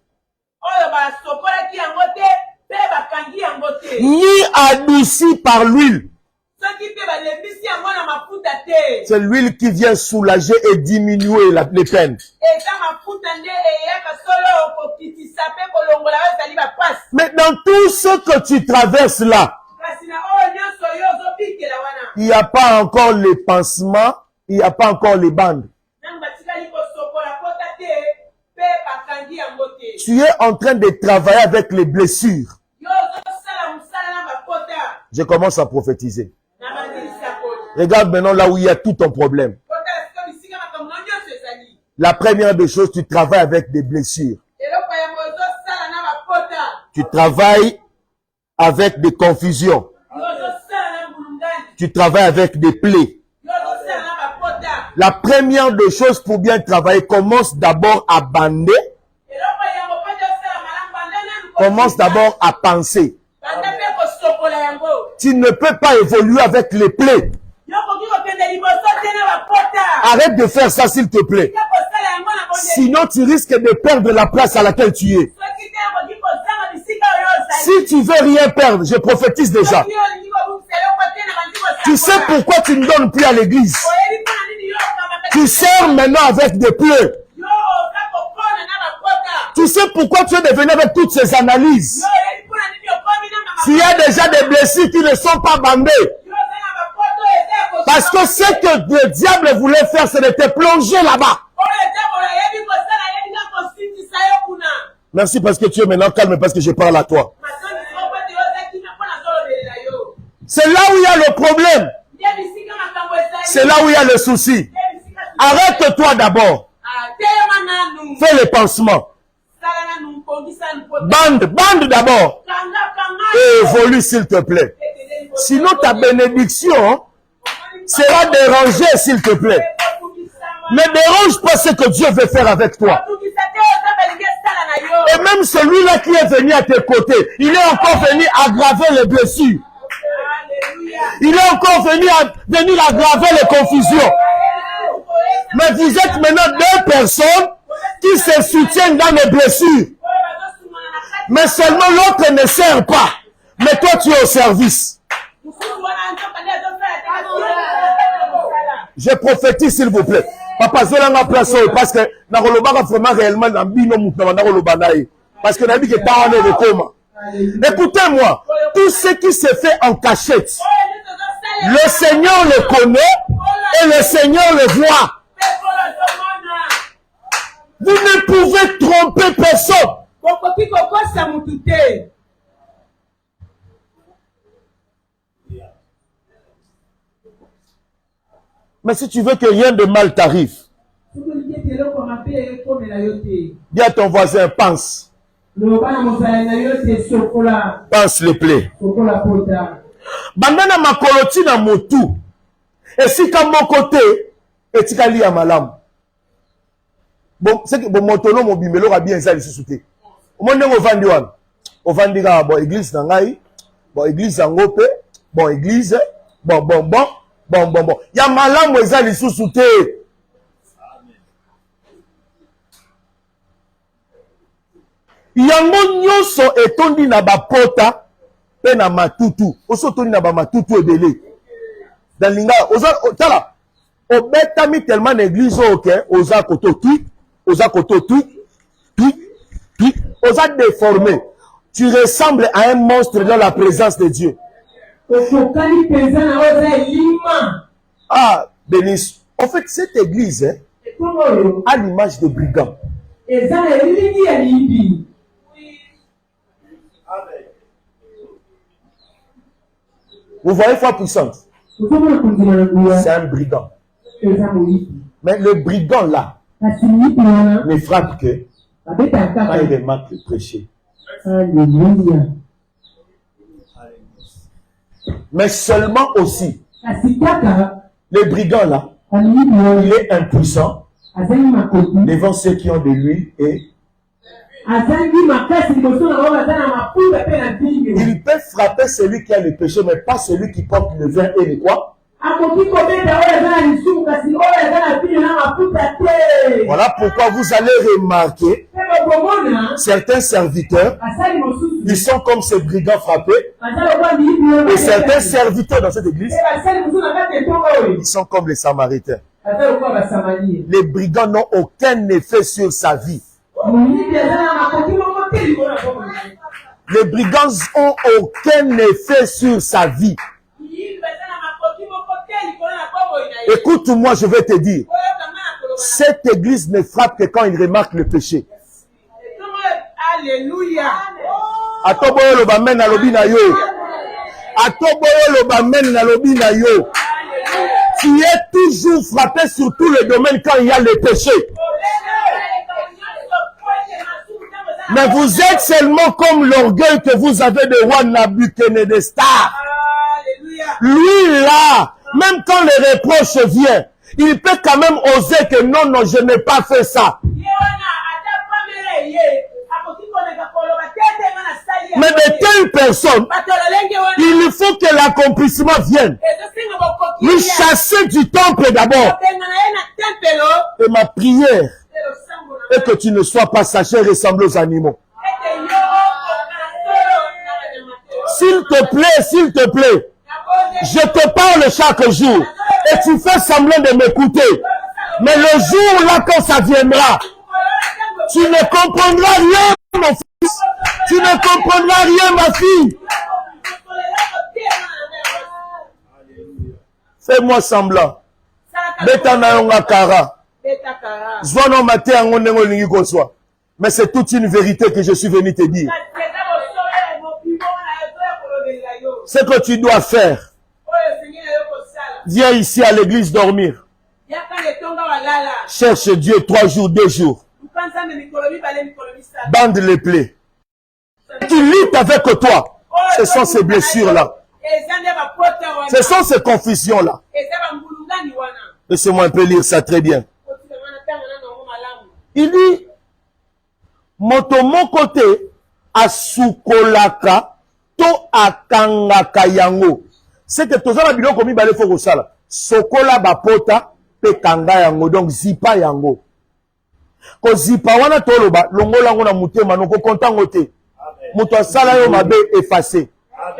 ni adoucies par l'huile. C'est l'huile qui vient soulager et diminuer les peines. Mais dans tout ce que tu traverses là, il n'y a pas encore les pansements, il n'y a pas encore les bandes. tu es en train de travailler avec les blessures, je commence à prophétiser. Regarde maintenant là où il y a tout ton problème. La première des choses, tu travailles avec des blessures. Tu travailles avec des confusions. Tu travailles avec des plaies. La première des choses pour bien travailler, commence d'abord à bander. Commence d'abord à penser. Tu ne peux pas évoluer avec les plaies. Arrête de faire ça s'il te plaît. Sinon tu risques de perdre la place à laquelle tu es. Si tu veux rien perdre, je prophétise déjà. Tu sais pourquoi tu ne donnes plus à l'église? Tu sers maintenant avec des plaies. Tu sais pourquoi tu es devenu avec toutes ces analyses? S'il y a déjà des blessures qui ne sont pas bandées. Parce que ce que le diable voulait faire, c'est de te plonger là-bas. Merci parce que tu es maintenant calme, parce que je parle à toi. C'est là où il y a le problème. C'est là où il y a le souci. Arrête-toi d'abord. Fais le pansement. Bande d'abord. Et évolue s'il te plaît. Sinon ta bénédiction sera dérangée s'il te plaît. Ne dérange pas ce que Dieu veut faire avec toi. Et même celui-là qui est venu à tes côtés, il est encore venu aggraver les blessures. Il est encore venu aggraver les confusions. Mais vous êtes maintenant deux personnes qui se soutiennent dans les blessures. Mais seulement l'autre ne sert pas. Mais toi tu es au service. Je prophétise s'il vous plaît. Papa, zolanga place parce que na kolobaka vraiment réellement na bino mutna na kolobana ye. Parce que na dit que ta wana rekoma. Écoutez-moi, tout ce qui se fait en cachette, le Seigneur le connaît et le Seigneur le voit. Vous ne pouvez tromper personne. Mais si tu veux que rien de mal t'arrive, dis à ton voisin, pense. Pense les plaies. Bandana makoloti na motu. Et si comme mon côté, et tu kali à malam. Bon, c'est que bon motono mon bimelo a bien ça les sous-souté. Mon nengo vandi wan. O vandi ga bon église na ngai, bon église ngope, bon église, bon. Ya malam eza les sous-souté. Yango nyonso etondi na bapota pe na matutu. Oso tondi na ba matutu ebele. Dans linga, oza tala. Obetami tellement l'église OK, oza koto tout, oza koto tout, oza déformé. Tu ressembles à un monstre dans la présence de Dieu. Ah, Denis, en fait, cette église a l'image de brigands. Vous voyez foi puissante. C'est un brigand. Mais le brigand là ne frappe que quand il remarque le péché. Mais seulement aussi, le brigand là, il est impuissant devant ceux qui ont de lui et il peut frapper celui qui a le péché, mais pas celui qui porte le vin et le quoi. Voilà pourquoi vous allez remarquer certains serviteurs, ils sont comme ces brigands frappés, et certains serviteurs dans cette église, ils sont comme les Samaritains. Les brigands n'ont aucun effet sur sa vie. Les brigands n'ont aucun effet sur sa vie. Écoute-moi, je vais te dire. Cette église ne frappe que quand il remarque le péché. Alléluia. Atoboyo lo ba men na lobi na yo. Atoboyo lo ba men na lobi na yo. Tu es toujours frappé sur tous les domaines quand il y a le péché. Mais vous êtes seulement comme l'orgueil que vous avez de roi Nabuchodonosor. Lui là, même quand les reproches viennent, il peut quand même oser que non, non, je n'ai pas fait ça. Mais de telles personnes, il faut que l'accomplissement vienne. Lui chasser du temple d'abord. Et ma prière est que tu ne sois pas sachet ressemblé aux animaux. S'il te plaît, je te parle chaque jour et tu fais semblant de m'écouter. Mais le jour là quand ça viendra, tu ne comprendras rien, mon fils. Tu ne comprendras rien, ma fille. Fais-moi semblant. Mais c'est toute une vérité que je suis venu te dire. Ce que tu dois faire, viens ici à l'église dormir. Cherche Dieu 3 jours, 2 jours. Bande les plaies. Tu luttes avec toi. Ce sont ces blessures-là. Ce sont ces confusions-là. Laissez-moi un peu lire ça très bien. Il dit, moto mon côté, asukolaka, to akangaka yango. C'est que tous les biloko mi balé foko sala. Sokola bapota, pe kanga yango. Donc zipa yango. Ko zipa wana toloba, longola ngona mutema, noko kontango te. Muto sala yo mabe effacé.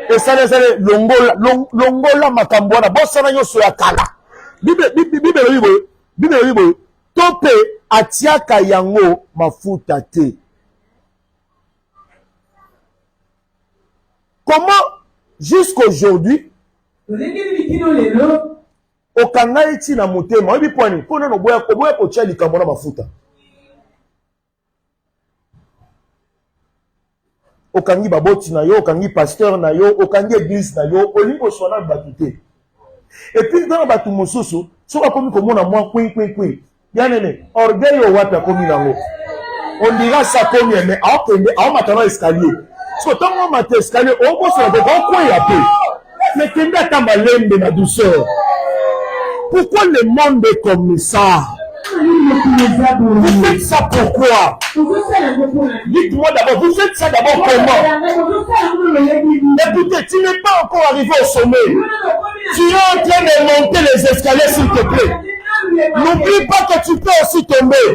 Et ça les longola makambo wana, bo sana yo so ya kala. Bible tope atiaka yango mafuta te. Comment jusqu'aujourd'hui okanga iti na motema obi poni pona no boya ko tia likambo na mafuta. Okangi baboti na yo, okangi pasteur na yo, okangi église na yo, olingo sona batute. Et puis dans batu mosusu, soka komi komona moi kwi. Bien nene, orgueil o wata komi nango. On dira ça comme mais a matana escalier. So tant on mate escalier, on bosse la de quoi y a peu. Mais kende atamba lembe na douceur. Pourquoi le monde est comme ça? Vous faites ça pourquoi? Dites-moi d'abord, vous faites ça d'abord comment? Écoutez, tu n'es pas encore arrivé au sommet. Tu es en train de monter les escaliers, s'il te plaît. N'oublie pas que tu peux aussi tomber.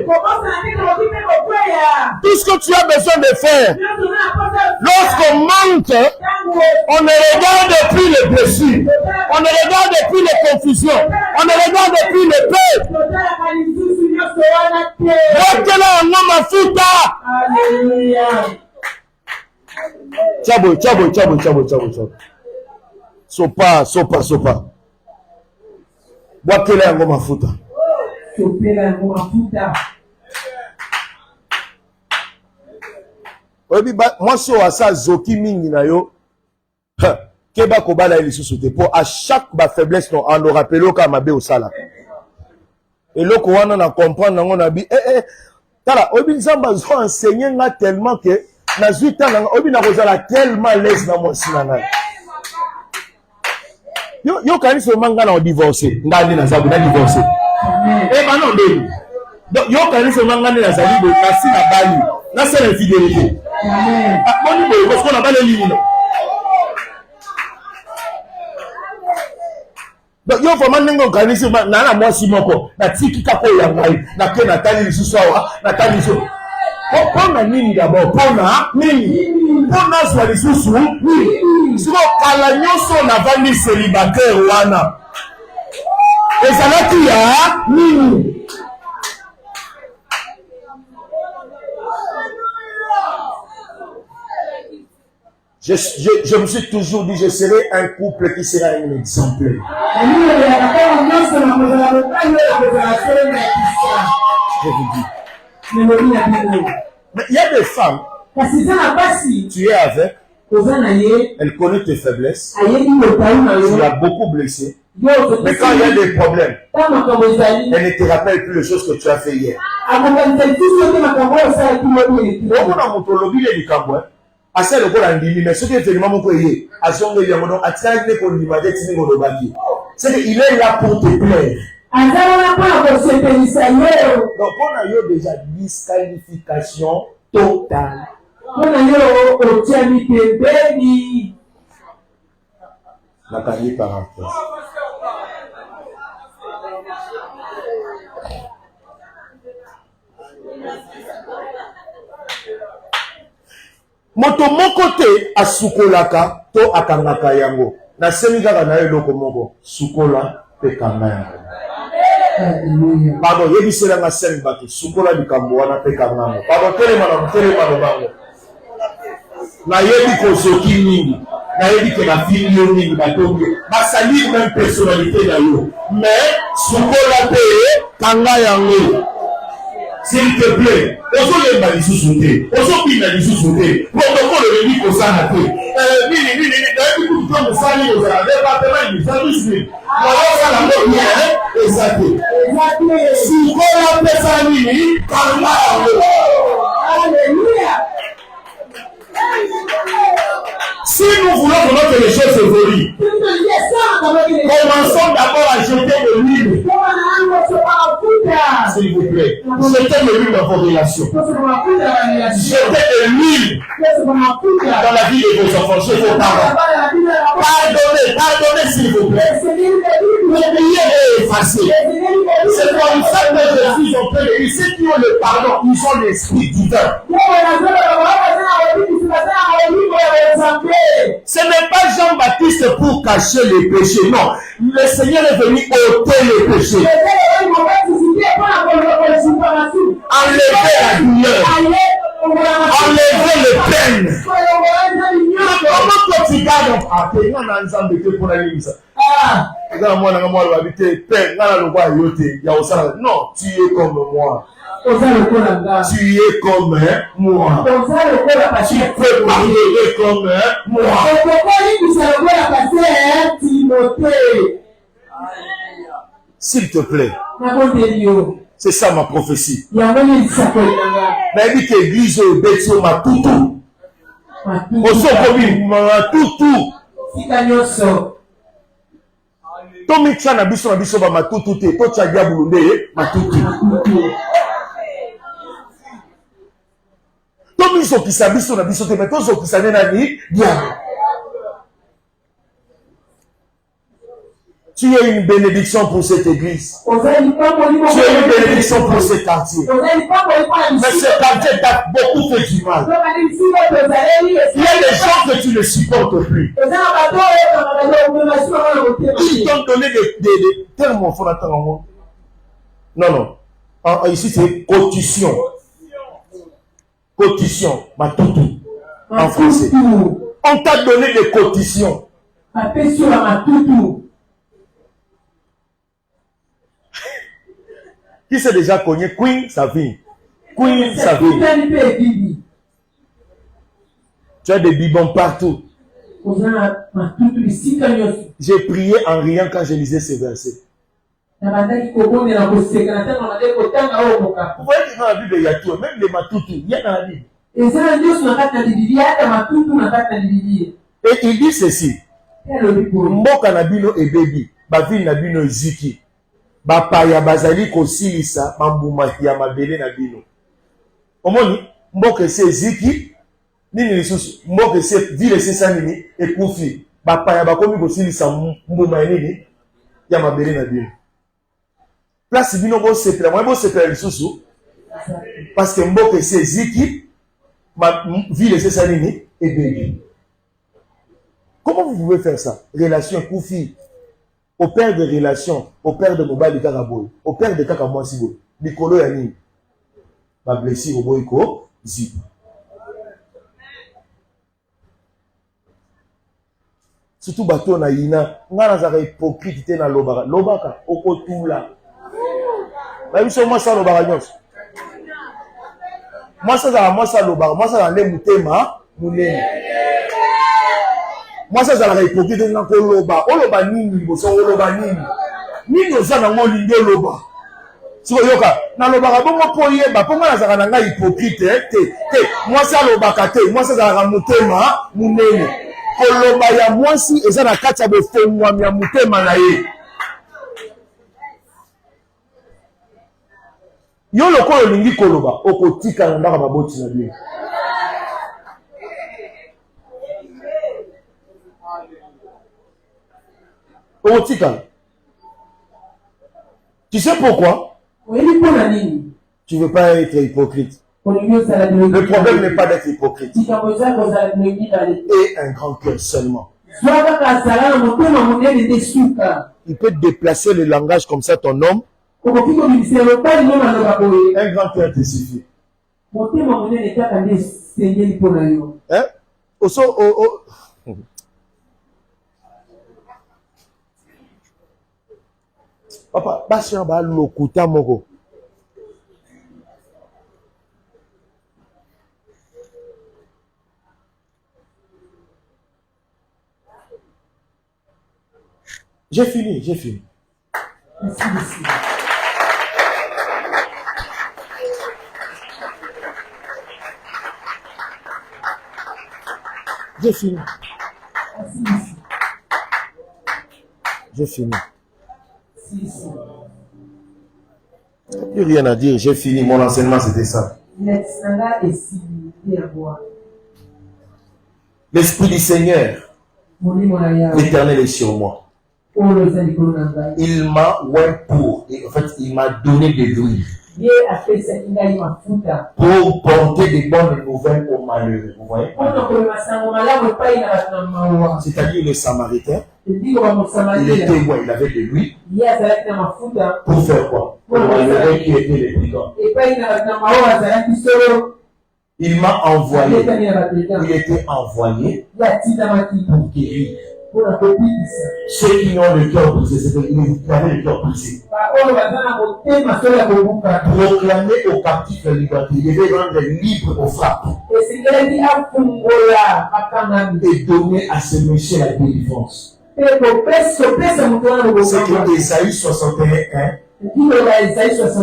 Tout ce que tu as besoin de faire, lorsqu'on monte, on ne regarde plus les blessures, on ne regarde plus les confusions, on ne regarde plus les peurs. Chabo. Sopa. Wakela yango mafuta. Obi ba moi so asa zoki mingi na yo. Keba ko bala lisusu te pour à chaque ba faiblesse on en rappelé ka mabe au sala. Et loko wana na comprendre nango na bi tala obi nzamba zo enseigner nga tellement que na 8 ans obi na kozala tellement l'aise na mosi na ngai. Yo kanisi manga na divorcer ndani na zabu na divorcer. Ba non ndeni. Donc yo kanisi manga na zali bo kasi na bali na c'est l'infidélité. Amen. Boni bo parce qu'on a bali lino. Donc yo faut manengo kanisi na mosi moko na tiki kako ya ngai na ke na tali lisusu awa na tali lisusu. Pona nini d'abord? Pona nini? Pona soit lisusu. Oui. Siko kala nyoso na vandi célibataire wana. Ezalaki ya nini? Je me suis toujours dit, je serai un couple qui sera un exemple. Je vous dis. Mais il y a des femmes, Tu es avec. Elle connaît tes faiblesses. Tu l'as beaucoup blessé. Mais quand il y a des problèmes, elle ne te rappelle plus les choses que tu as fait hier. C'est qu'il est là pour te plaire. Donc on a eu déjà disqualification totale. La carrière parenthèse. Moto moko te asukolaka to akangaka yango. Na semikaka na ye loko moko sukola pe kanga yango. Pardon, yebisela nga semi bato sukola likambo wana pe kanga yango. Pardon, telema no bango. Na yebi kozoki mingi. Na yebi ke na fili yo mingi batonge. Basali même personnalité na yo. Mais sukola pe kanga yango. S'il te plaît, ozo lemba lisusu te, ozo bina lisusu te, protocole le dit kosana te. Nini, nayebi kutu mosali ozala ndeba pema imisalusi. Naoza na ngo bien, ezate. Sukola pesa nini, kanga yango. Alléluia. Si nous voulons que les choses évoluent, commençons d'abord à jeter de l'huile. S'il vous plaît, jetez de l'huile dans vos relations. Jetez de l'huile dans la vie de vos enfants, chez vos parents. Pardonnez s'il vous plaît. Oubliez et effacez. C'est comme ça que Jésus ont fait les ceux qui ont le pardon, ils ont l'esprit divin. Ce n'est pas Jean-Baptiste pour cacher les péchés, non. Le Seigneur est venu ôter les péchés. Enlever la douleur. Enlever les peines. Comment toi tu gardes non, tu es comme moi. Tu es comme moi. Tu peux parler comme moi. S'il te plaît. C'est ça ma prophétie. Mais dit que l'église est bête ma toutou. Tomi tchana biso na biso ba matutu te to tcha diabulunde matutu. Tomi so kisa biso na biso te mais to so kisa nena ni diable. Tu es une bénédiction pour cette église. Tu es une bénédiction pour ce quartier. Mais ce quartier t'a beaucoup fait du mal. Il y a des gens que tu ne supportes plus. Ils t'ont donné des termes en fond. Non. Ici c'est cotition. Cotition. Matutu. En français. On t'a donné des cotitions. Qui s'est déjà connu Queen Savine? Queen Savine. Tu as des bibons partout. J'ai prié en riant quand je lisais ces versets. Vous voyez que dans la Bible, il y a tout. Même les matutu, il y a dans la Bible. Et il dit ceci. Mboka nabino et baby. Baville nabino ziki. Bapaya bazali kosilisa bambuma ya mabele na bino. Omoni mboka se ziki nini lisusu mboka se ville se sanini ekufi bapaya bakomi kosilisa mbuma ya nini ya mabele na bino. Place bino bo sepela moi bo sepela lisusu parce que mboka se ziki ville se sanini ebeli. Comment vous pouvez faire ça? Relation ekufi. Au père de relation, au père de Mobali Kakaboy, au père de Kakamwasibo, Nikolo Yani, ma blessure au boyko, zip. Surtout bateau na yina, ngana zaka hypocrite na lobaka, lobaka, okotula. Ba biso moi ça lobaka nyos. Moi, ça va, moi, ça loba. Moi, ça va aller mutema, munene. Moi, ça va aller hypocrite, on a loba. On loba nini, on loba nini. Nini, on a un lindo loba. Si vous voyez, dans le barabon, moi, pour y aller, pour moi, ça va être hypocrite. Moi, ça loba kate. Moi, ça va aller mutema, munene. Koloba ya mwasi, et ça na kacha de feu, moi, mi a mutema na ye. Yo loko olingi koloba okotika na ndaka baboti na bien. Okotika. Tu sais pourquoi? Tu veux pas être hypocrite. Le problème n'est pas d'être hypocrite. Et un grand cœur seulement. Il peut déplacer le langage comme ça, ton homme. Un grand cœur te suffit. Hein? Papa, basi ba lokuta moko. J'ai fini. Merci. J'ai fini. Plus rien à dire, j'ai fini. Mon enseignement, c'était ça. L'Esprit du Seigneur, l'Éternel est sur moi. Il m'a il m'a donné de l'huile pour porter des bonnes nouvelles aux malheureux. Vous voyez? C'est-à-dire le Samaritain, il était quoi? Il avait de l'huile pour faire quoi? Pour les malheureux qui étaient les brigands. Il m'a envoyé. Il était envoyé pour guérir. Ceux qui ont le cœur brisé, c'est qu'ils avaient le cœur brisé. Proclamer aux captifs la liberté. Il devait rendre libre aux frappes. Et donner à ce monsieur la délivrance. C'est que Ésaïe 61,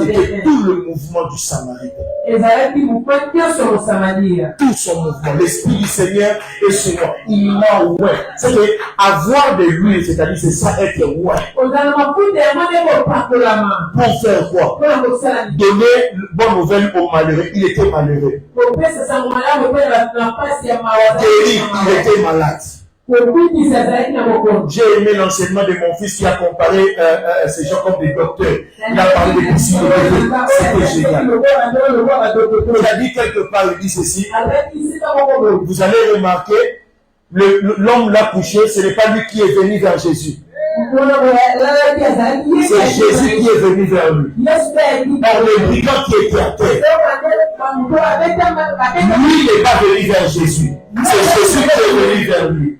c'était tout le mouvement du Samaritain. Tout son mouvement. L'Esprit du Seigneur est sur moi. Il m'a ouvert. C'est que avoir de l'huile, c'est-à-dire c'est ça être ouvert. Pour faire quoi? Donner bonne nouvelle aux malheureux. Il était malheureux. Guéri, il était malade. J'ai aimé l'enseignement de mon fils qui a comparé ces gens comme des docteurs. Il a parlé des possibilités. C'était génial. Il a dit quelque part, il dit ceci. Vous allez remarquer, l'homme l'a couché, ce n'est pas lui qui est venu vers Jésus. C'est Jésus qui est venu vers lui. Par le brigand qui était à terre. Lui n'est pas venu vers Jésus. C'est Jésus qui est venu vers lui.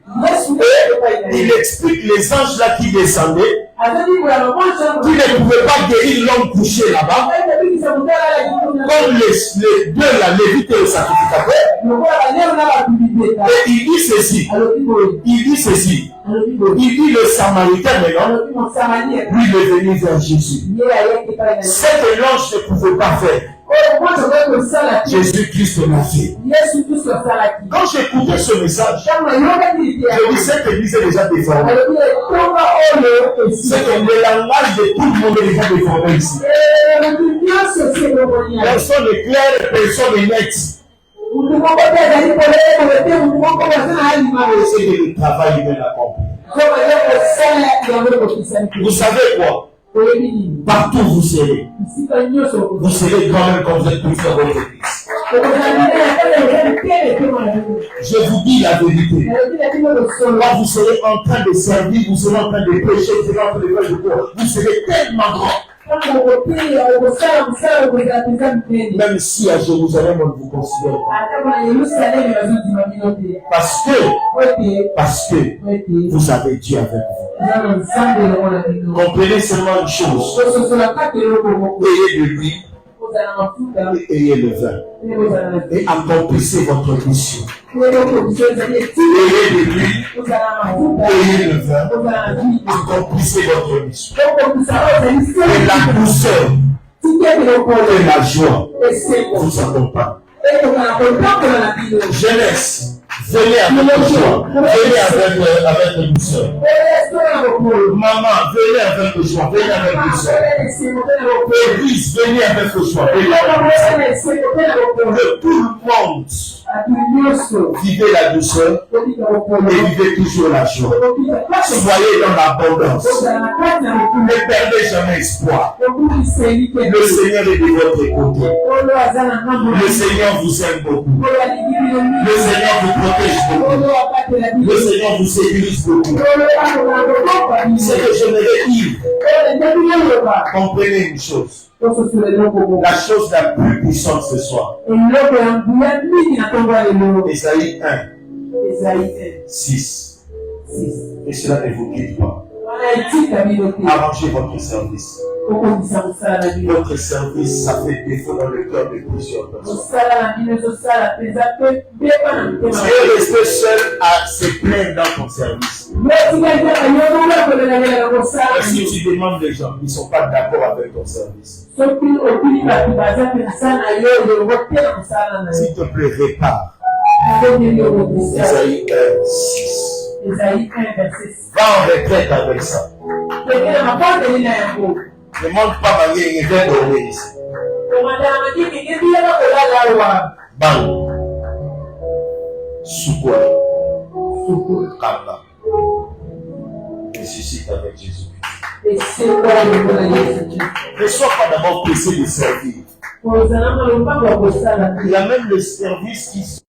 Et il explique les anges là qui descendaient, qui ne pouvaient pas guérir l'homme couché là-bas, comme les deux là, Lévite et le sacrificateur. Et il dit ceci. Il dit le Samaritain maintenant, lui il est venu vers Jésus. Ce que l'ange ne pouvait pas faire, Jésus-Christ l'a fait. Quand j'écoutais ce message, je dis cette église est déjà déformée. C'est que le langage de tout le monde est déjà déformé ici. Personne n'est clair, personne n'est net. C'est que le travail est bien accompli. Vous savez quoi? Partout où vous serez quand même quand vous êtes plus fort dans votre église. Je vous dis la vérité. Quand vous serez en train de servir, vous serez en train de prêcher, vous serez en train de faire du corps, vous serez tellement grand. Même si à Jérusalem on ne vous considère pas. Parce que vous avez Dieu avec vous. Comprenez seulement une chose. Ayez de lui Et ayez le vin. Et accomplissez votre mission. Ayez de l'huile. Ayez le vin. Accomplissez votre mission. Et la douceur et la joie vous accompagnent. Jeunesse, venez avec joie, venez avec douceur. Maman, venez avec joie, venez avec douceur. Église, venez avec joie, venez avec douceur. Que tout le monde vivez la douceur et vivez toujours la joie. Soyez dans l'abondance. Ne perdez jamais espoir. Le Seigneur est de votre côté. Le Seigneur vous aime beaucoup. Le Seigneur vous protège beaucoup. Le Seigneur vous sécurise beaucoup. C'est que je me dire. Comprenez une chose. La chose la plus puissante ce soir. Ésaïe 1, 6. Et cela ne vous quitte pas. Arrangez votre service. Votre service, ça fait défaut dans le cœur de plusieurs personnes. Tu es resté seul à se plaindre dans ton service. Et si tu demandes des gens, ils ne sont pas d'accord avec ton service. S'il te plaît, répare. Ésaïe 1, 6. Va en retraite avec ça. Ne montre pas ma vie, il vient dormir ici. Bang. Soukoua. Kamba. Ressuscite avec Jésus. Ne sois pas d'abord pressé de servir. Il y a même le service qui